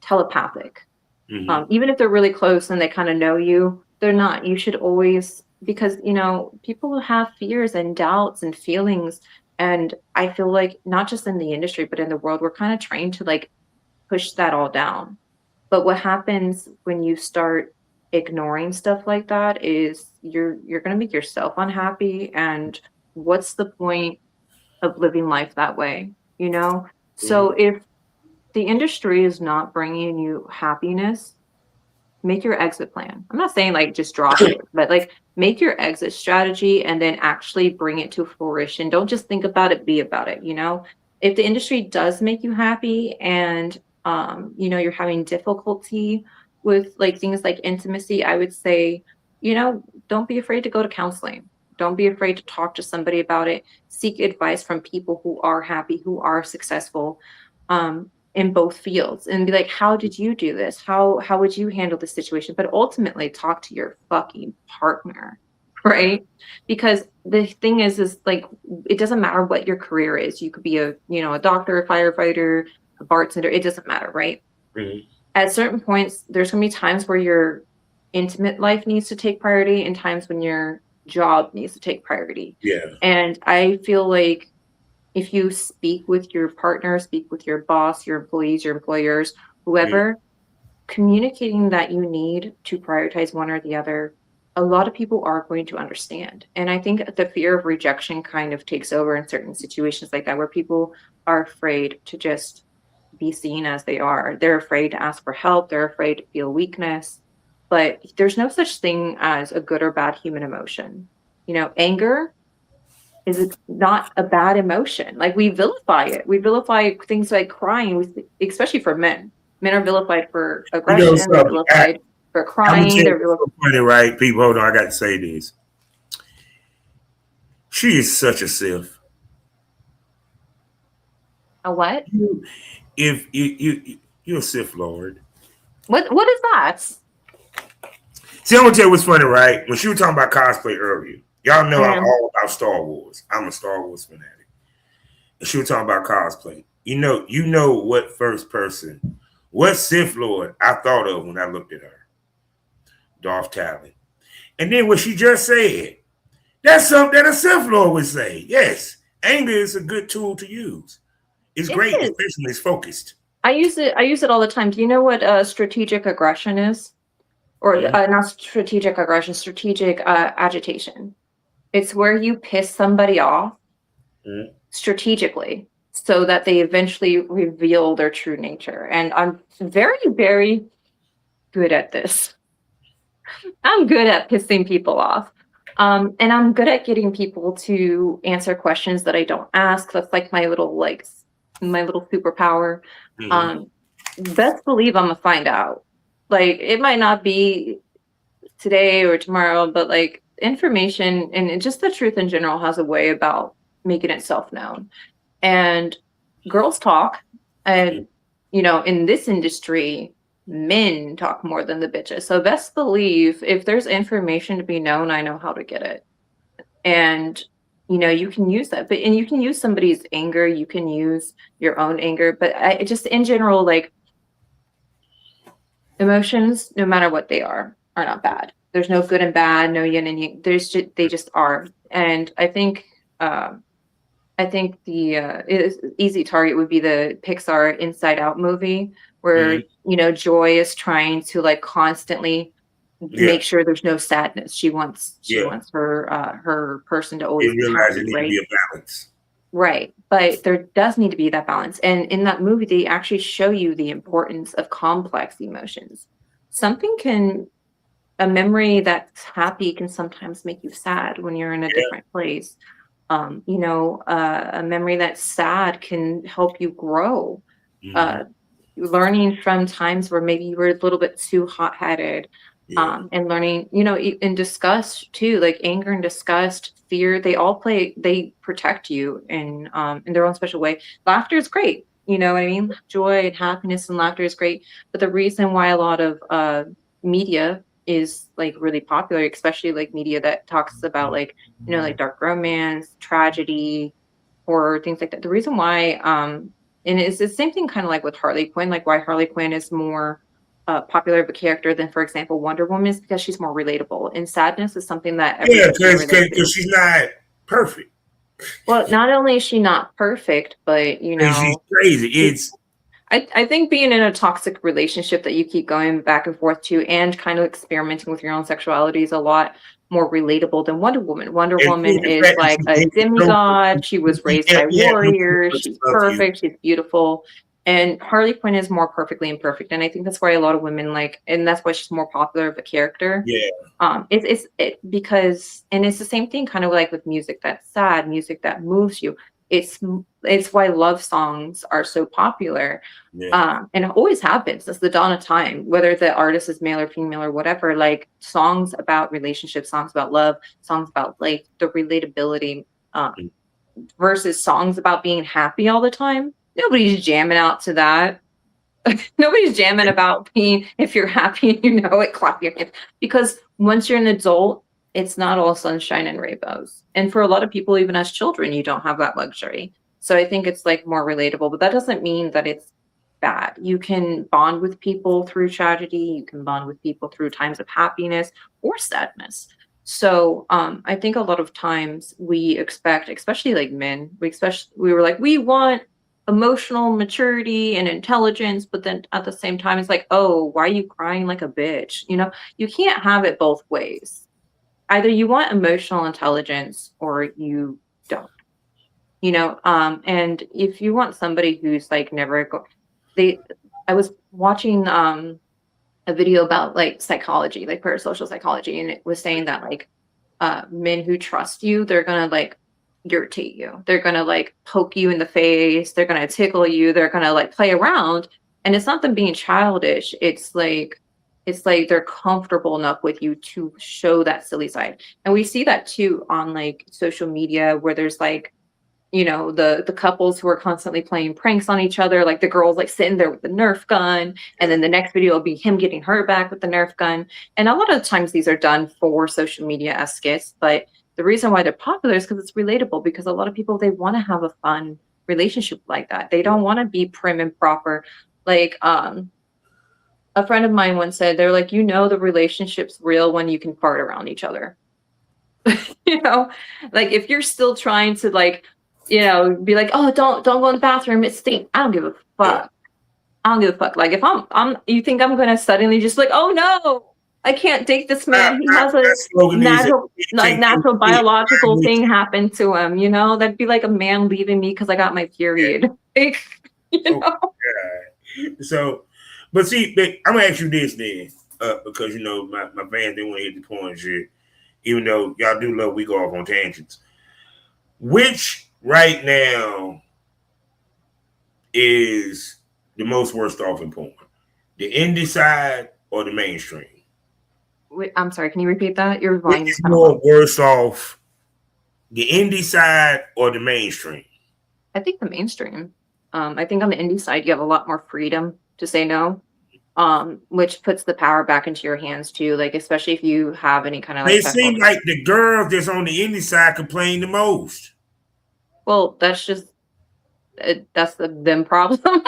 telepathic. Even if they're really close and they kind of know you, they're not. You should always, because people have fears and doubts and feelings, and I feel like not just in the industry but in the world, we're kind of trained to like push that all down. But what happens when you start ignoring stuff like that is you're going to make yourself unhappy, and what's the point of living life that way? So if the industry is not bringing you happiness, make your exit plan. I'm not saying like just drop it, but like make your exit strategy and then actually bring it to fruition. Don't just think about it, be about it. If the industry does make you happy and you're having difficulty with like things like intimacy, I would say, don't be afraid to go to counseling. Don't be afraid to talk to somebody about it. Seek advice from people who are happy, who are successful. In both fields, and be like, how did you do this? How would you handle this situation? But ultimately talk to your fucking partner, right? Because the thing is like, it doesn't matter what your career is. You could be a doctor, a firefighter, a bartender. It doesn't matter, right? At certain points, there's going to be times where your intimate life needs to take priority and times when your job needs to take priority. Yeah. And I feel like if you speak with your partner, speak with your boss, your employees, your employers, whoever, communicating that you need to prioritize one or the other, a lot of people are going to understand. And I think the fear of rejection kind of takes over in certain situations like that, where people are afraid to just be seen as they are. They're afraid to ask for help. They're afraid to feel weakness. But there's no such thing as a good or bad human emotion. Anger is not a bad emotion. Like we vilify it. We vilify things like crying, especially for men. Men are vilified for aggression. They're vilified for crying. They're vilified. Funny, right? People, hold on. I got to say this. She is such a Sith. A what? If you're a Sith Lord. What is that? See, I'm gonna tell you what's funny, right? When she was talking about cosplay earlier, y'all know I'm all about Star Wars. I'm a Star Wars fanatic. And she was talking about cosplay. You know what what Sith Lord I thought of when I looked at her? Darth Talon. And then what she just said, that's something that a Sith Lord would say. Yes, anger is a good tool to use. It's great, especially when it's focused. I use it all the time. Do you know what strategic aggression is? Or not strategic aggression, strategic agitation. It's where you piss somebody off strategically so that they eventually reveal their true nature. And I'm very, very good at this. I'm good at pissing people off. And I'm good at getting people to answer questions that I don't ask. That's like my little superpower. Best believe I'm gonna find out. Like it might not be today or tomorrow, but like information and just the truth in general has a way about making itself known. And girls talk, and in this industry, men talk more than the bitches. So best believe if there's information to be known, I know how to get it. And you can use that, and you can use somebody's anger, you can use your own anger, but just in general, like emotions, no matter what they are not bad. There's no good and bad, no yin and yang. They just are. And I think the easy target would be the Pixar Inside Out movie, where Joy is trying to like constantly make sure there's no sadness. She wants her person to always be happy, right? Be a balance. Right. But there does need to be that balance. And in that movie, they actually show you the importance of complex emotions. A memory that's happy can sometimes make you sad when you're in a different place. A memory that's sad can help you grow. Mhm. Learning from times where maybe you were a little bit too hot-headed, Yeah. and learning, in disgust too, like anger and disgust, fear, they protect you in their own special way. Laughter is great, you know what I mean? Joy and happiness and laughter is great. But the reason why a lot of media is like really popular, especially like media that talks about like, like dark romance, tragedy, or things like that. The reason why, and it's the same thing kind of like with Harley Quinn, like why Harley Quinn is more popular of a character than, for example, Wonder Woman, is because she's more relatable. And sadness is something that Yeah, everybody can relate to. because she's not perfect. Well, not only is she not perfect, but And she's crazy. It's I think being in a toxic relationship that you keep going back and forth to and kind of experimenting with your own sexuality is a lot more relatable than Wonder Woman. Wonder and Woman the is fact that like a demigod. She was raised by yeah, no warriors. She's love you. perfect. She's beautiful. And Harley Quinn is more perfectly imperfect. And I think that's why a lot of women like, and that's why she's more popular of a character. Yeah. Because, and it's the same thing kind of like with music that's sad, music that moves you. It's why love songs are so popular. Yeah. And it always have been since the dawn of time, whether the artist is male or female or whatever, like songs about relationships, songs about love, songs about like the relatability, versus songs about being happy all the time. Nobody's jamming out to that. Nobody's jamming about being, if you're happy, clap your hands. Because once you're an adult, it's not all sunshine and rainbows. And for a lot of people, even as children, you don't have that luxury. So I think it's like more relatable, but that doesn't mean that it's bad. You can bond with people through tragedy. You can bond with people through times of happiness or sadness. So I think a lot of times we expect, especially like men, we were like, we want emotional maturity and intelligence, but then at the same time it's like, oh, why are you crying like a bitch? You can't have it both ways. Either you want emotional intelligence or you don't. And if you want somebody who's like I was watching a video about like psychology, like parasocial psychology, and it was saying that like men who trust you, they're gonna like irritate you. They're gonna like poke you in the face. They're gonna tickle you. They're gonna like play around. And it's not them being childish. It's like they're comfortable enough with you to show that silly side. And we see that too on like social media where there's like, the couples who are constantly playing pranks on each other, like the girl's like sitting there with the Nerf gun, and then the next video will be him getting her back with the Nerf gun. And a lot of times these are done for social media as skits, but the reason why they're popular is because it's relatable, because a lot of people, they want to have a fun relationship like that. They don't want to be prim and proper. Like a friend of mine once said, they're like, the relationship's real when you can fart around each other. Like if you're still trying to like, be like, oh, don't go in the bathroom, it stinks. I don't give a fuck. I don't give a fuck. Like if I'm you think I'm gonna suddenly just like, oh no, I can't date this man. He has a natural biological thing happen to him, That'd be like a man leaving me because I got my period. Like, So, but see, I'm gonna ask you this then, because my fans, they want to hit the point shit. Even though y'all do love we go off on tangents. Which right now is the most worst off in porn? The indie side or the mainstream? Wait, I'm sorry, can you repeat that? Your volume Which is is kind of more low. worse off, the indie side or the mainstream? I think the mainstream. I think on the indie side, you have a lot more freedom to say no, which puts the power back into your hands too. Like, especially if you have any kind of like. It seems like the girls that's on the indie side complain the most. Well, that's them problem.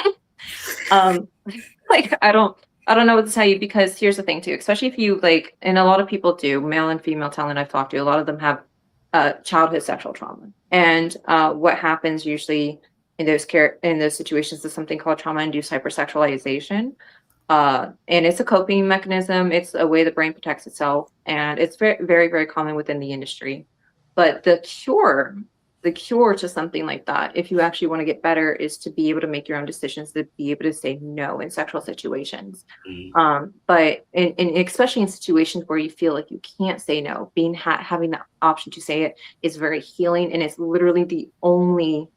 Like I don't know what to tell you, because here's the thing too, especially if you like, and a lot of people do, male and female talent I've talked to, a lot of them have childhood sexual trauma. And what happens usually in those situations is something called trauma-induced hypersexualization. And it's a coping mechanism. It's a way the brain protects itself. And it's very, very, very common within the industry. But the cure the cure to something like that, if you actually want to get better, is to be able to make your own decisions, to be able to say no in sexual situations. But in especially in situations where you feel like you can't say no, having the option to say it is very healing, and it's literally the only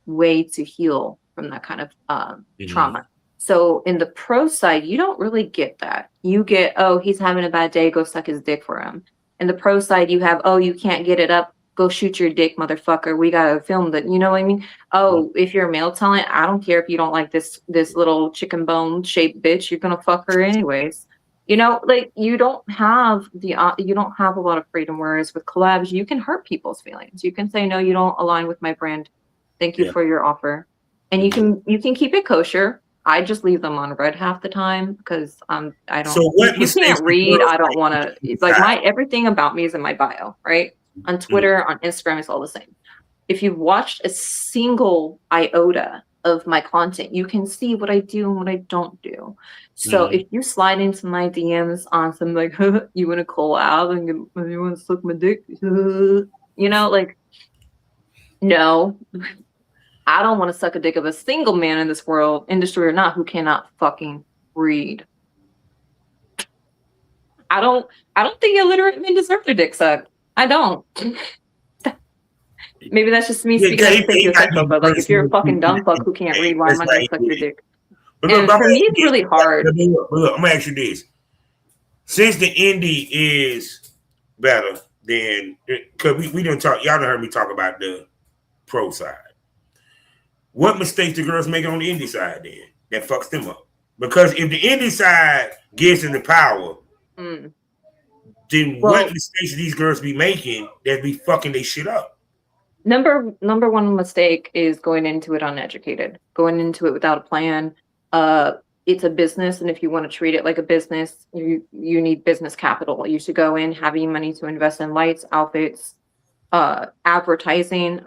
way to heal from that kind of trauma. So in the pro side, you don't really get that. You get, oh, he's having a bad day, go suck his dick for him. In the pro side, you have, oh, you can't get it up, go shoot your dick, motherfucker. We gotta film that. You know what I mean? Oh, if you're a male talent, I don't care if you don't like this little chicken bone shaped bitch. You're gonna fuck her anyways. You know, like you don't have a lot of freedom. Whereas with collabs, you can hurt people's feelings. You can say, no, you don't align with my brand. Thank you for your offer, and you can keep it kosher. I just leave them on red half the time because I don't. So what you can't read. I don't want to. Like everything about me is in my bio, right? On Twitter, on Instagram, it's all the same. If you've watched a single iota of my content, you can see what I do and what I don't do. So if you slide into my DMs on some like, you want to collab and you want to suck my dick, you know, like, no, I don't want to suck a dick of a single man in this world, industry or not, who cannot fucking read. I don't think illiterate men deserve their dick sucked. I don't. Maybe that's just me speaking like sapiosexual, but like if you're a fucking dumb fuck who can't read, why am I gonna suck your dick? And for me, it's really hard. Look, I'm gonna ask you this: since the indie is better than, because we didn't talk, y'all done heard me talk about the pro side. What mistakes the girls make on the indie side then that fucks them up? Because if the indie side gives them the power, then what mistakes do these girls be making that be fucking they shit up? Number one mistake is going into it uneducated, going into it without a plan. It's a business, and if you want to treat it like a business, you need business capital. You should go in having money to invest in lights, outfits, advertising.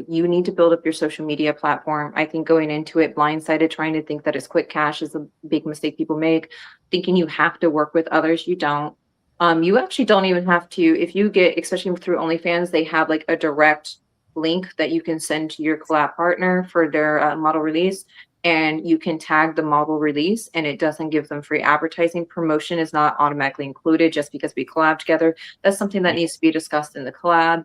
You need to build up your social media platform. I think going into it blindsided, trying to think that it's quick cash is a big mistake people make. Thinking you have to work with others, you don't. You actually don't even have to. If you get, especially through OnlyFans, they have like a direct link that you can send to your collab partner for their model release, and you can tag the model release, and it doesn't give them free advertising. Promotion is not automatically included just because we collab together. That's something that needs to be discussed in the collab.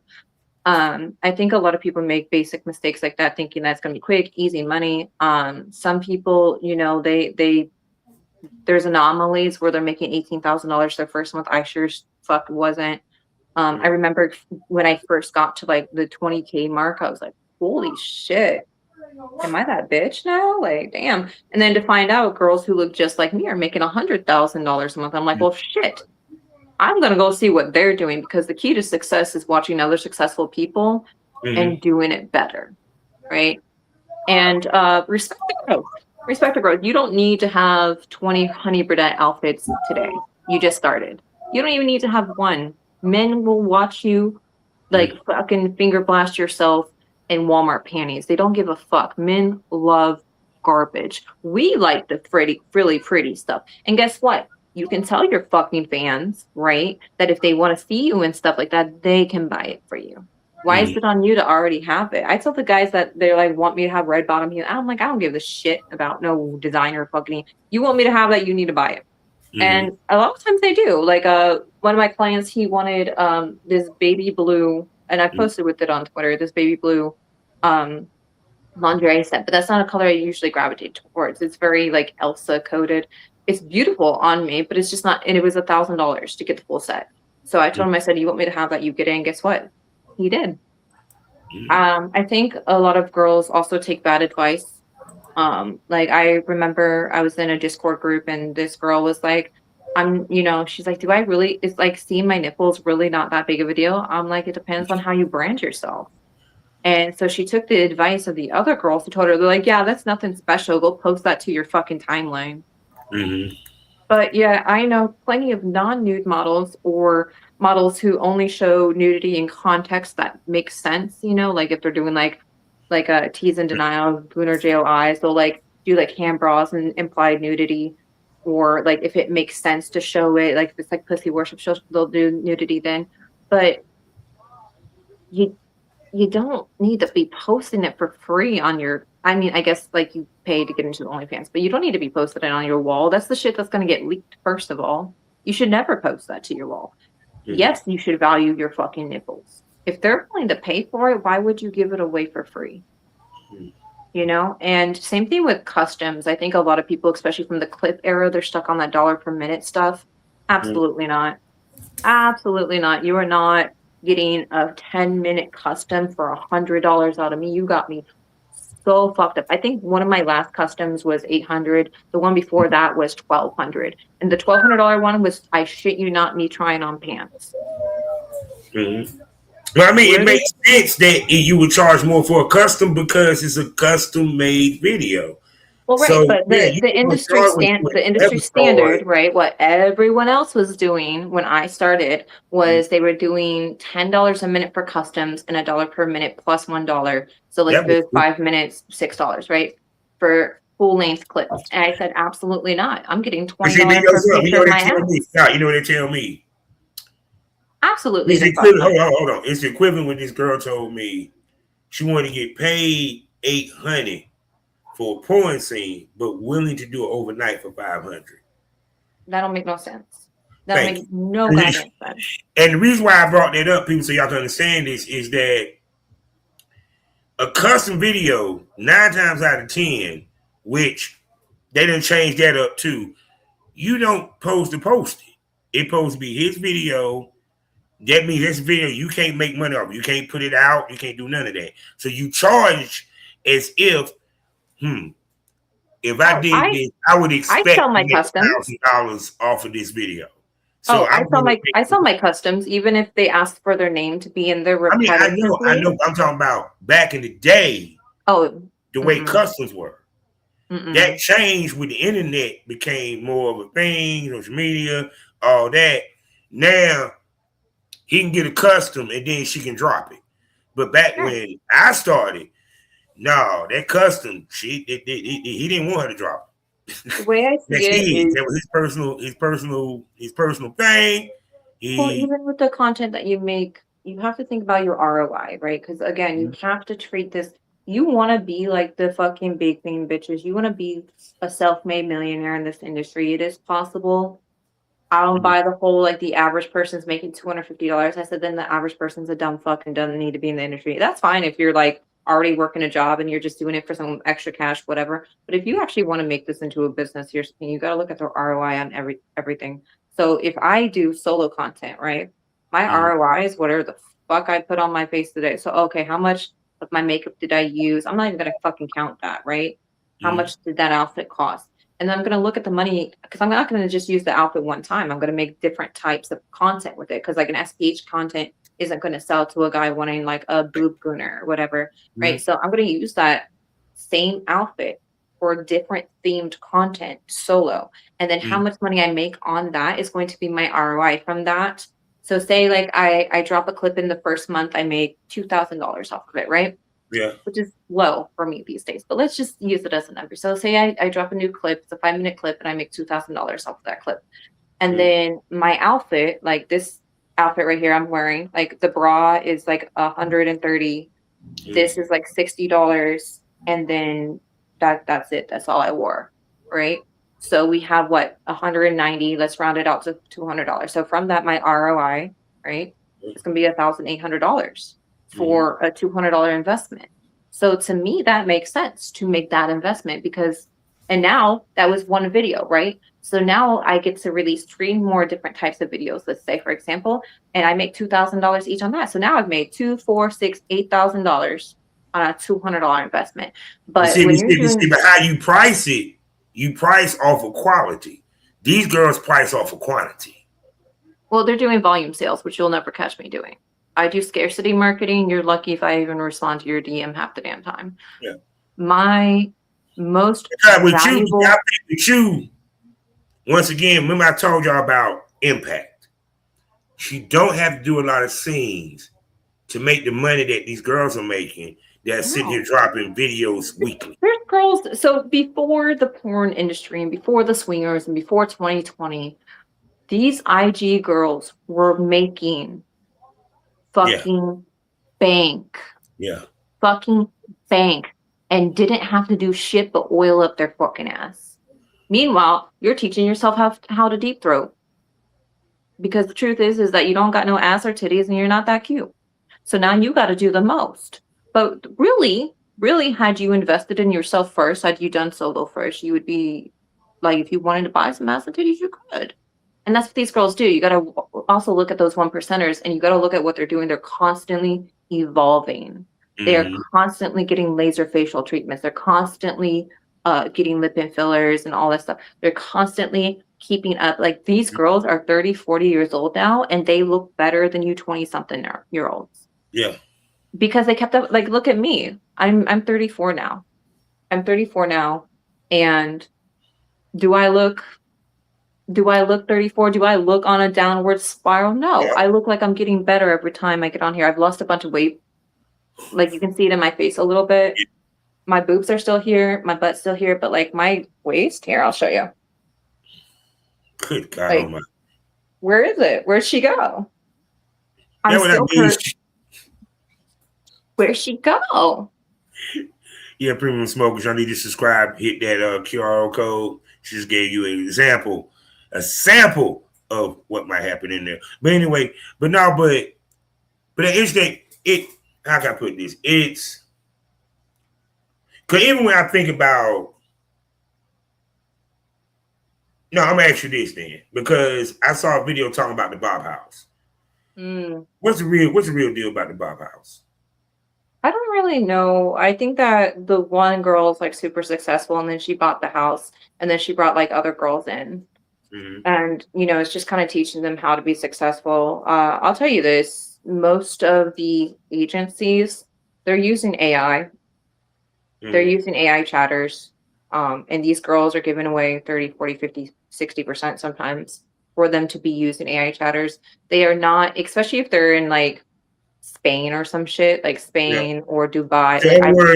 I think a lot of people make basic mistakes like that, thinking that's going to be quick, easy money. Some people, you know, there's anomalies where they're making $18,000 their first month. I sure fuck wasn't. I remember when I first got to like the 20K mark, I was like, holy shit, am I that bitch now? Like, damn. And then to find out girls who look just like me are making $100,000 a month, I'm like, well, shit, I'm going to go see what they're doing, because the key to success is watching other successful people and doing it better. Right. And respect the growth. Respect the growth. You don't need to have 20 Honey Birdette outfits today. You just started. You don't even need to have one. Men will watch you like fucking finger blast yourself in Walmart panties. They don't give a fuck. Men love garbage. We like the really pretty stuff. And guess what? You can tell your fucking fans, right, that if they want to see you and stuff like that, they can buy it for you. Why is it on you to already have it? I tell the guys that they're like, want me to have red bottom heels. I'm like, I don't give a shit about no designer fucking. You want me to have that, you need to buy it. And a lot of times they do. Like one of my clients, he wanted this baby blue, and I posted with it on Twitter, this baby blue lingerie set, but that's not a color I usually gravitate towards. It's very like Elsa coded. It's beautiful on me, but it's just not, and it was $1,000 to get the full set. So I told him, I said, you want me to have that, you get it, and guess what? He did. I think a lot of girls also take bad advice. Like I remember I was in a Discord group, and this girl was like, she's like, is like seeing my nipples really not that big of a deal? I'm like, it depends on how you brand yourself. And so she took the advice of the other girls who told her, they're like, yeah, that's nothing special. Go post that to your fucking timeline. But yeah, I know plenty of non-nude models or models who only show nudity in context that makes sense, you know, like if they're doing like a tease and denial, Gunnar J.O. eyes, they'll like do like hand bras and implied nudity, or like if it makes sense to show it, like if it's like pussy worship show, they'll do nudity then. But you don't need to be posting it for free on your. I mean, I guess like you pay to get into the OnlyFans, but you don't need to be posting it on your wall. That's the shit that's going to get leaked. First of all, you should never post that to your wall. Yes, you should value your fucking nipples. If they're willing to pay for it, why would you give it away for free? You know, and same thing with customs. I think a lot of people, especially from the clip era, they're stuck on that dollar per minute stuff. Absolutely not. Absolutely not. You are not getting a 10-minute custom for $100 out of me. You got me so fucked up. I think one of my last customs was $800. The one before that was $1,200. And the $1,200 one was, I shit you not, me trying on pants. Well, I mean, it makes sense that you would charge more for a custom because it's a custom-made video. Well, right, so, but the industry standard, right? What everyone else was doing when I started was they were doing $10 a minute for customs and $1 per minute plus $1. So like if it was 5 minutes, $6, right? For full length clips. And I said, absolutely not. I'm getting $20 per picture of my ass. You know what they tell me? Absolutely. Hold on. It's the equivalent when this girl told me she wanted to get paid $800 for a porn scene, but willing to do it overnight for $500. That don't make no sense. That makes no goddamn sense. And the reason why I brought that up, people, so y'all can understand this, is that a custom video, 9 times out of 10, which they done changed that up too, you don't post it. It's supposed to be his video. That means this video you can't make money off. You can't put it out. You can't do none of that. So you charge as if, if I did this, I would expect I sell my customs $1,000 off of this video. So I sell my customs, even if they ask for their name to be in their repetitive. I know. I'm talking about back in the day. Oh, the way customs were. That changed with the internet, became more of a thing, social media, all that. Now he can get a custom and then she can drop it. But back when I started, no, that custom, he didn't want her to drop it. The way I see it is that was his personal thing. Well, even with the content that you make, you have to think about your ROI, right? Because again, you have to treat this. You want to be like the fucking big thing bitches. You want to be a self-made millionaire in this industry. It is possible. I don't buy the whole like the average person's making $250. I said then the average person's a dumb fuck and doesn't need to be in the industry. That's fine if you're like already working a job and you're just doing it for some extra cash, whatever. But if you actually want to make this into a business, you got to look at the ROI on everything. So if I do solo content, right, my ROI is whatever the fuck I put on my face today. So okay, how much of my makeup did I use? I'm not even gonna fucking count that, right? How much did that outfit cost? And then I'm going to look at the money because I'm not going to just use the outfit one time. I'm going to make different types of content with it because like an SPH content isn't going to sell to a guy wanting like a boob gooner or whatever, right? So I'm going to use that same outfit for different themed content solo. And then how much money I make on that is going to be my ROI from that. So say like I drop a clip in the first month, I make $2,000 off of it, right? Yeah. Which is low for me these days, but let's just use it as a number. So say I drop a new clip, it's a 5-minute clip, and I make $2,000 off of that clip. And then my outfit, like this outfit right here I'm wearing, like the bra is like $130. This is like $60. And then that's it. That's all I wore. Right. So we have what, 190, let's round it out to $200. So from that, my ROI, right, it's going to be $1,800 for a $200 investment. So to me, that makes sense to make that investment because, and now that was one video, right? So now I get to release 3 more different types of videos, let's say, for example, and I make $2,000 each on that. So now I've made $2,000, $4,000, $6,000, $8,000 on a $200 investment. But but how you price it, you price off of quality. These girls price off of quantity. Well, they're doing volume sales, which you'll never catch me doing. I do scarcity marketing. You're lucky if I even respond to your DM half the damn time. Yeah. My most valuable... With you, once again, remember I told y'all about impact. She don't have to do a lot of scenes to make the money that these girls are making. They're sitting here dropping videos weekly. There's girls. So before the porn industry and before the swingers and before 2020, these IG girls were making fucking bank. Yeah. Fucking bank and didn't have to do shit but oil up their fucking ass. Meanwhile, you're teaching yourself how to deep throat. Because the truth is that you don't got no ass or titties and you're not that cute. So now you got to do the most. But really, had you invested in yourself first, had you done solo first, you would be like, if you wanted to buy some ass and titties, you could. And that's what these girls do. You got to also look at those 1%ers and you got to look at what they're doing. They're constantly evolving. They are constantly getting laser facial treatments. They're constantly getting lip and fillers and all that stuff. They're constantly keeping up. Like these girls are 30, 40 years old now, and they look better than you 20-something year olds. Yeah. Because they kept up. Like, look at me. I'm 34 now. I'm 34 now. And do I look 34? Do I look on a downward spiral? No. Yeah. I look like I'm getting better every time I get on here. I've lost a bunch of weight. Like you can see it in my face a little bit. My boobs are still here, my butt's still here, but like my waist here, I'll show you. Good God, Like, oh my. where is it? Where'd she go? I'm still hurt. Where'd she go? Yeah, premium smokers, y'all need to subscribe, hit that QR code. She just gave you an example, a sample of what might happen in there. But anyway, but the interesting, how can I put this? It's because even when I think about, no, I'm gonna ask you this then, because I saw a video talking about the Bob House. What's the real deal about the Bob House? I don't really know. I think that the one girl is like super successful, and then she bought the house, and then she brought like other girls in, and it's just kind of teaching them how to be successful. I'll tell you this: most of the agencies, they're using AI. They're using AI chatters. And these girls are giving away 30, 40, 50, 60% sometimes for them to be using AI chatters. They are not, especially if they're in like Spain or some shit, like Spain or Dubai. Like, I know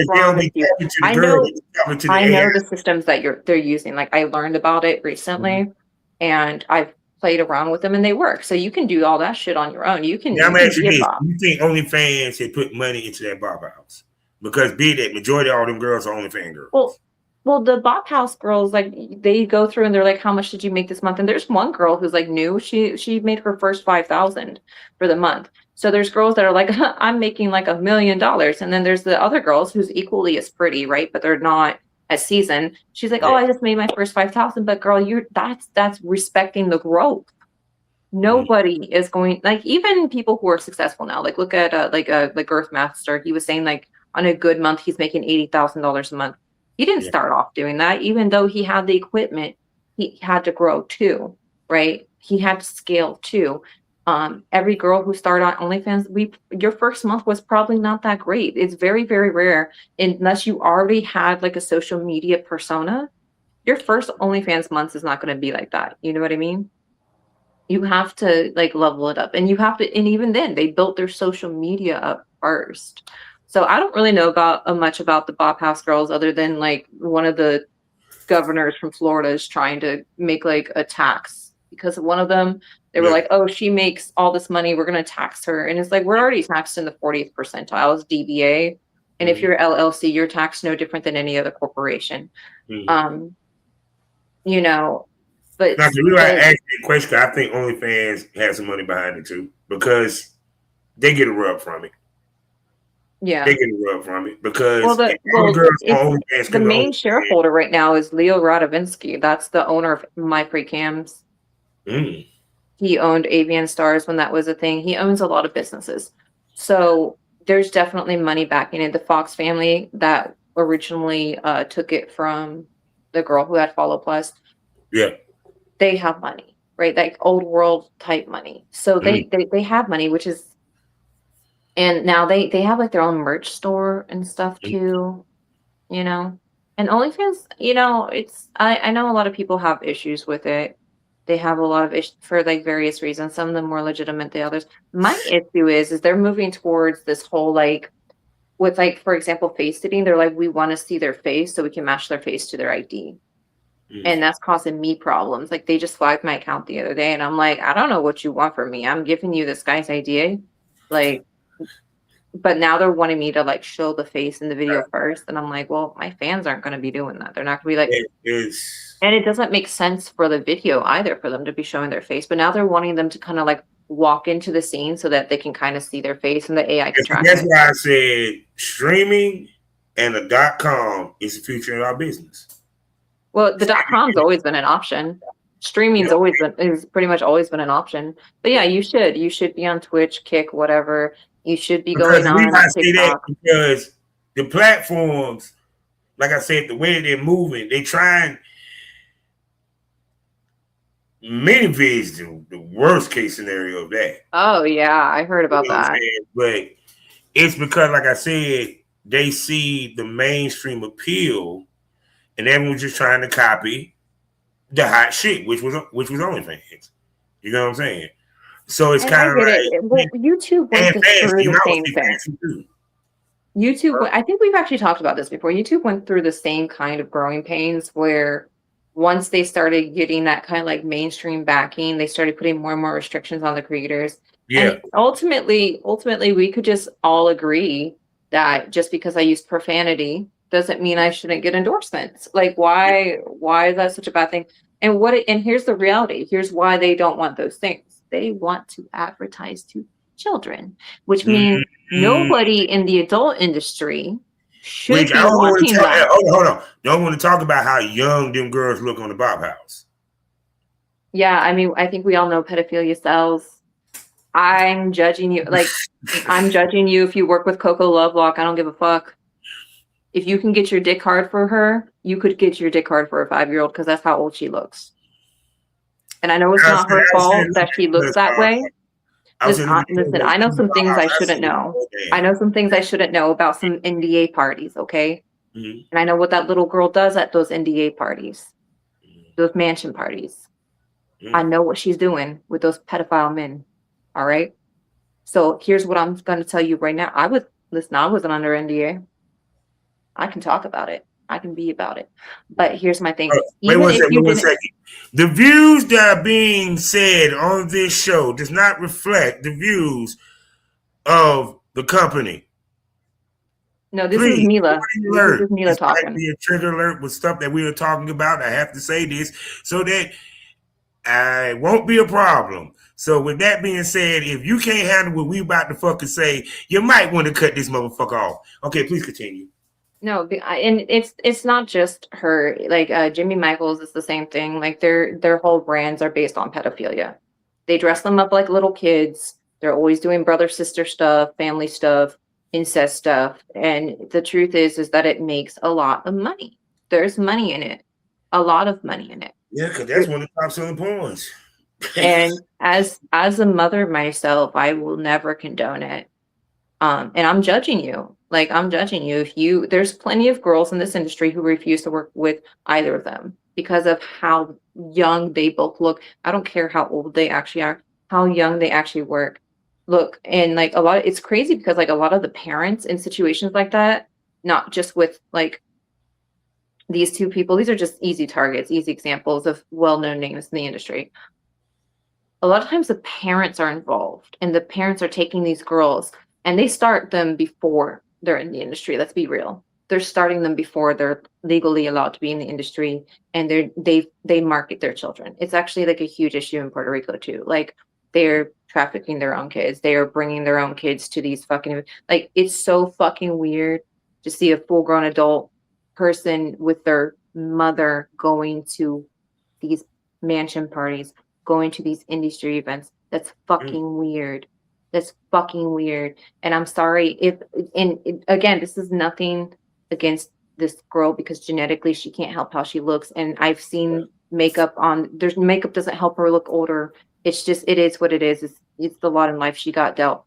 the systems that they're using. Like I learned about it recently and I've played around with them and they work. So you can do all that shit on your own. You can. I'm asking this. You think OnlyFans had put money into that Bob House? Because be that majority of all them girls are OnlyFans girls. Well, the Bop House girls, like they go through and they're like, "How much did you make this month?" And there's one girl who's like new. She made her first 5,000 for the month. So there's girls that are like, "I'm making like $1 million," and then there's the other girls who's equally as pretty, right? But they're not as seasoned. She's like, "Oh, I just made my first 5,000," but girl, that's respecting the growth. Nobody is going, like, even people who are successful now. Like look at like Earthmaster. He was saying like on a good month he's making $80,000 a month. He didn't start off doing that, even though he had the equipment. He had to grow too, right? He had to scale too. Every girl who started on OnlyFans, your first month was probably not that great. It's very, very rare, unless you already had like a social media persona. Your first OnlyFans months is not going to be like that. You know what I mean? You have to like level it up, and you have to, and even then, they built their social media up first. So I don't really know much about the Bob House girls, other than like one of the governors from Florida is trying to make like a tax because of one of them. They were like, "Oh, she makes all this money, we're going to tax her." And it's like, we're already taxed in the 40th percentile as DBA. And if you're LLC, you're taxed no different than any other corporation. But now, the reason I asked you a question, I think OnlyFans has some money behind it too, because they get a rub from it. Yeah, they get a rub from it because the main shareholder right now is Leo Radovinsky. That's the owner of My Free Cams. He owned Avian Stars when that was a thing. He owns a lot of businesses, so there's definitely money backing it. The Fox family that originally took it from the girl who had Follow Plus. Yeah, they have money, right? Like old world type money. So they have money, which is. And now they have like their own merch store and stuff too, And OnlyFans, it's I know a lot of people have issues with it. They have a lot of issues for like various reasons. Some of them more legitimate than others. My issue is they're moving towards this whole like with like, for example, face sitting. They're like, we want to see their face so we can match their face to their ID. And that's causing me problems. Like they just flagged my account the other day and I'm like, I don't know what you want from me. I'm giving you this guy's ID. Like, but now they're wanting me to like show the face in the video first, and I'm like, well, my fans aren't going to be doing that. They're not going to be like, and it doesn't make sense for the video either for them to be showing their face. But now they're wanting them to kind of like walk into the scene so that they can kind of see their face and the AI can track That's it. why I said streaming and the .com is the future of our business. Well, the .com's always been an option. Streaming's always been is pretty much always been an option. But yeah, you should be on Twitch, Kick, whatever. You should be going on TikTok. Because the platforms, like I said, the way they're moving, they trying. Many vids the worst case scenario of that. Oh yeah, I heard about that. But it's because, like I said, they see the mainstream appeal, and everyone's just trying to copy the hot shit, which was OnlyFans. You know what I'm saying? So it's kind of like well, YouTube went through the same thing. YouTube, I think we've actually talked about this before. YouTube went through the same kind of growing pains where once they started getting that kind of like mainstream backing, they started putting more and more restrictions on the creators. Yeah. And ultimately, we could just all agree that just because I use profanity doesn't mean I shouldn't get endorsements. Like, why is that such a bad thing? And and here's the reality. Here's why they don't want those things. They want to advertise to children, which means nobody in the adult industry should be watching that. Hold on. Don't want to talk about how young them girls look on the Bob House. Yeah, I mean, I think we all know pedophilia sells. I'm judging you. Like, I'm judging you if you work with Coco Lovelock. I don't give a fuck. If you can get your dick hard for her, you could get your dick hard for a 5-year-old because that's how old she looks. And I know it's not her fault that she looks that way. Listen, I know some things I shouldn't know. I know some things I shouldn't know about some NDA parties, okay? Mm-hmm. And I know what that little girl does at those NDA parties, those mansion parties. Mm-hmm. I know what she's doing with those pedophile men, all right? So here's what I'm going to tell you right now. I wasn't under NDA. I can talk about it. I can be about it. But here's my thing. Wait one second. The views that are being said on this show does not reflect the views of the company. No, this is Mila. This is Mila talking. Might be a trigger alert with stuff that we are talking about. I have to say this so that I won't be a problem. So with that being said, if you can't handle what we about to fucking say, you might want to cut this motherfucker off. Okay, please continue. No, and it's not just her. Like Jimmy Michaels is the same thing. Like their whole brands are based on pedophilia. They dress them up like little kids. They're always doing brother sister stuff, family stuff, incest stuff. And the truth is that it makes a lot of money. There's money in it, a lot of money in it. Yeah, because that's one of the top selling porns. And as a mother myself, I will never condone it. And I'm judging you. Like, I'm judging you. There's plenty of girls in this industry who refuse to work with either of them because of how young they both look. I don't care how old they actually are, how young they actually work. Look, and like it's crazy because like a lot of the parents in situations like that, not just with like these two people, these are just easy targets, easy examples of well-known names in the industry. A lot of times the parents are involved and the parents are taking these girls and they start them before they're in the industry. Let's be real. They're starting them before they're legally allowed to be in the industry, and they market their children. It's actually like a huge issue in Puerto Rico too. Like they're trafficking their own kids. They are bringing their own kids to these fucking, like, it's so fucking weird to see a full-grown adult person with their mother going to these mansion parties, going to these industry events. That's fucking weird. That's fucking weird. And I'm sorry again, this is nothing against this girl because genetically she can't help how she looks. And I've seen makeup doesn't help her look older. It's just, it is what it is. It's the lot in life she got dealt.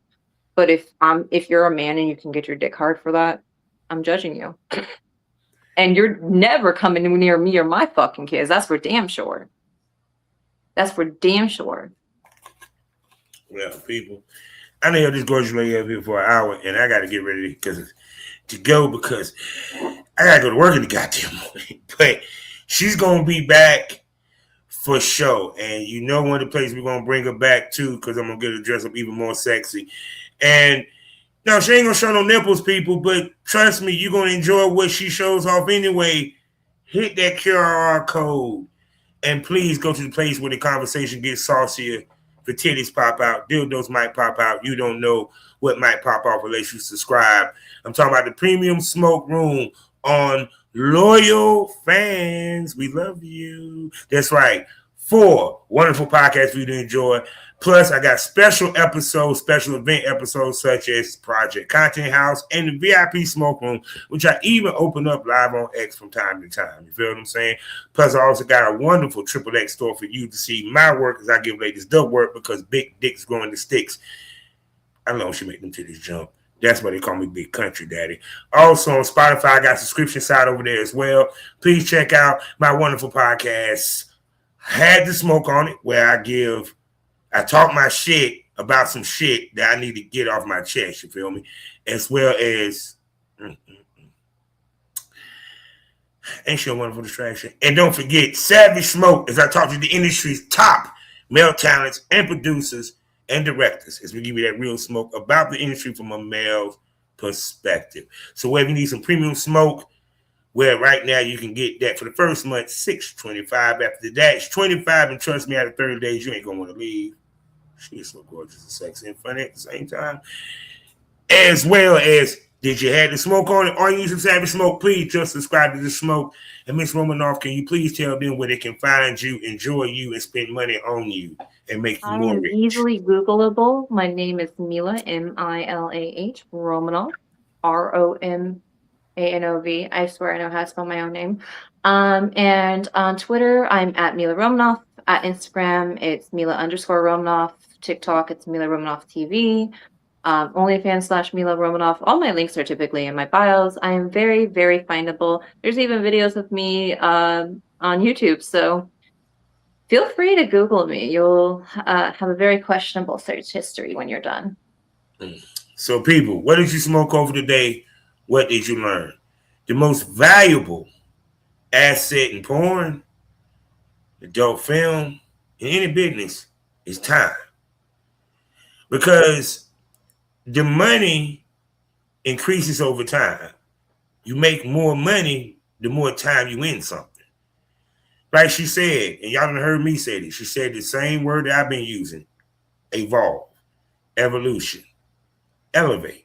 But if you're a man and you can get your dick hard for that, I'm judging you. And you're never coming near me or my fucking kids. That's for damn sure. That's for damn sure. Well, people, I know this gorgeous lady up here for an hour, and I got to get ready to go because I got to go to work in the goddamn morning. But she's going to be back for sure. And you know one of the places we're going to bring her back to because I'm going to get her dressed up even more sexy. And No, she ain't gonna show no nipples, people, but trust me, you're gonna enjoy what she shows off anyway. Hit that QR code and please go to the place where the conversation gets saucier. The titties pop out, dildos might pop out. You don't know what might pop off unless you subscribe. I'm talking about the Premium Smoke Room on Loyal Fans. We love you. That's right. 4 wonderful podcasts for you to enjoy. Plus, I got special episodes, special event episodes such as Project Content House and the VIP Smoke Room, which I even open up live on X from time to time. You feel what I'm saying? Plus, I also got a wonderful XXX store for you to see my work as I give ladies the work because big dicks growing the sticks. I know she make them titties jump. That's why they call me Big Country Daddy. Also on Spotify, I got a subscription side over there as well. Please check out my wonderful podcast, Had the Smoke on It, where I talk my shit about some shit that I need to get off my chest, you feel me? As well as ain't she a wonderful distraction? And don't forget, Savage Smoke, as I talk to the industry's top male talents and producers and directors, as we give you that real smoke about the industry from a male perspective. So whether you need some premium smoke, where right now you can get that for the first month, $6.25. After that, it's $25, and trust me, after 30 days, you ain't gonna want to leave. She is so gorgeous and sexy and funny at the same time. As well as, did you have the smoke on it? Or you some Savage Smoke? Please just subscribe to the smoke. And Miss Romanov, can you please tell them where they can find you, enjoy you, and spend money on you and make you I more am rich? easily Googleable. My name is Mila, Milah, Romanov, Romanov. I swear I know how to spell my own name. And on Twitter, I'm at MilahRomanov. At Instagram, it's Mila_Romanov. TikTok, it's MilahRomanov TV. OnlyFans /MilahRomanov. All my links are typically in my bios. I am very, very findable. There's even videos of me on YouTube, so feel free to Google me. You'll have a very questionable search history when you're done. So, people, what did you smoke over today? What did you learn? The most valuable asset in porn, adult film, in any business is time. Because the money increases over time. You make more money the more time you in something. Like she said, and y'all done heard me say this, she said the same word that I've been using: evolve, evolution, elevate.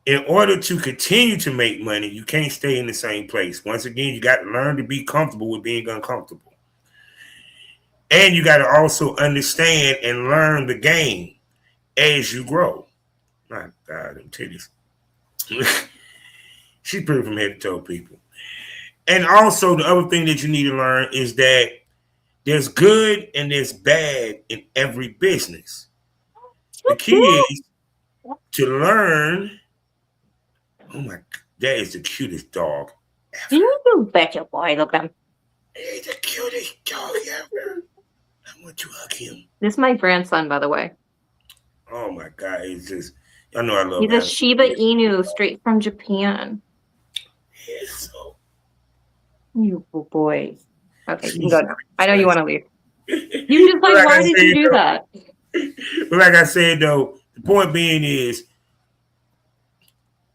In order to continue to make money, you can't stay in the same place. Once again, you got to learn to be comfortable with being uncomfortable. And you got to also understand and learn the game as you grow. My God, them titties. She's pretty from head to toe, people. And also, the other thing that you need to learn is that there's good and there's bad in every business. The key is to learn. Oh my God, that is the cutest dog ever. You betcha, boy. Look at him. He's the cutest dog ever. I want to hug him. This is my grandson, by the way. Oh my God, it's just, I know I love He's a Shiba Inu straight from Japan. He's so. You boy. Okay, you can go now. I know you want to leave. You just like, why did you do that? But like I said, though, the point being is,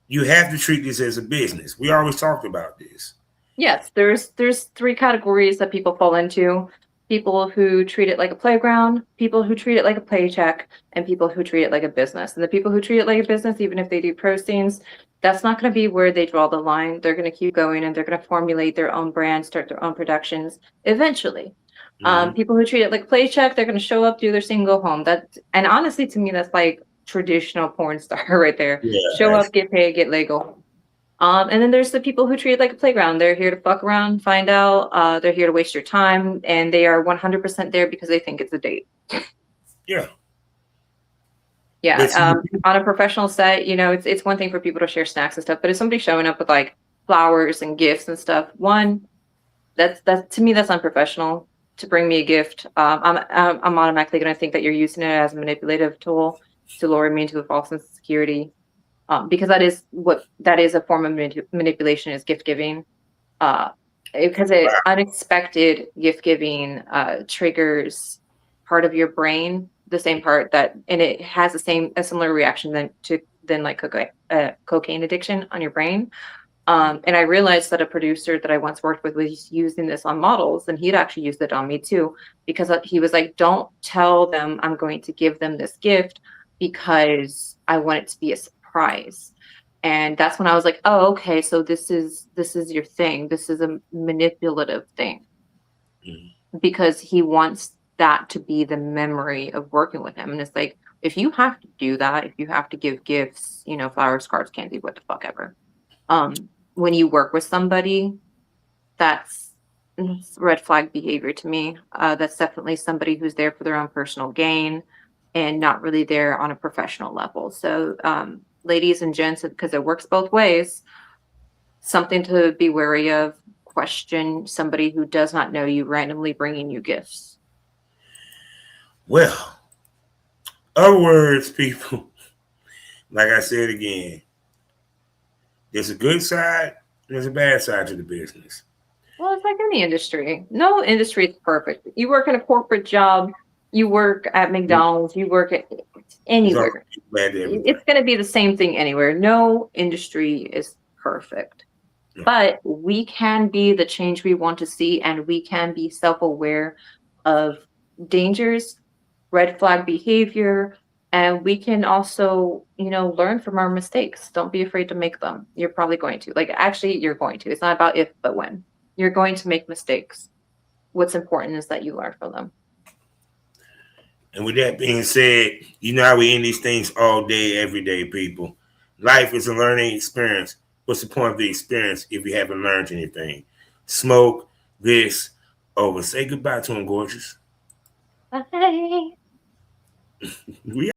you have to treat this as a business. We always talked about this. Yes, there's 3 categories that people fall into. People who treat it like a playground, people who treat it like a paycheck, and people who treat it like a business. And the people who treat it like a business, even if they do pro scenes, that's not going to be where they draw the line. They're going to keep going and they're going to formulate their own brand, start their own productions eventually. People who treat it like a paycheck, they're going to show up, do their scene, go home. And honestly, to me, that's like traditional porn star right there. Yeah, show up, get paid, get laid, go home. And then there's the people who treat it like a playground. They're here to fuck around, find out. They're here to waste your time, and they are 100% there because they think it's a date. Yeah. Yeah. On a professional set, you know, it's one thing for people to share snacks and stuff, but if somebody's showing up with like flowers and gifts and stuff, that's to me, that's unprofessional. To bring me a gift, I'm automatically going to think that you're using it as a manipulative tool to lure me into a false sense of security. Because that is a form of manipulation, is gift giving. Because unexpected gift giving triggers part of your brain the same part that, and it has a similar reaction than like cocaine addiction on your brain. And I realized that a producer that I once worked with was using this on models, and he'd actually used it on me too, because he was like, don't tell them I'm going to give them this gift because I want it to be a surprise. And that's when I was like, oh, okay, so this is your thing. This is a manipulative thing. Because he wants that to be the memory of working with him. And it's like, if you have to do that, if you have to give gifts, you know, flowers, cards, candy, what the fuck ever, when you work with somebody, that's red flag behavior to me. That's definitely somebody who's there for their own personal gain and not really there on a professional level. So ladies and gents, because it works both ways, something to be wary of. Question somebody who does not know you randomly bringing you gifts. Well, other words, people, like I said again, there's a good side, there's a bad side to the business. Well, it's like any industry. No industry is perfect. You work in a corporate job, you work at McDonald's, you work at anywhere. It's going to be the same thing anywhere. No industry is perfect. But we can be the change we want to see, and we can be self-aware of dangers, red flag behavior, and we can also, you know, learn from our mistakes. Don't be afraid to make them. You're probably going to. Like, actually, you're going to. It's not about if, but when. You're going to make mistakes. What's important is that you learn from them. And with that being said, you know how we end these things all day, every day, people. Life is a learning experience. What's the point of the experience if you haven't learned anything? Smoke this over. Say goodbye to him, gorgeous. Bye. We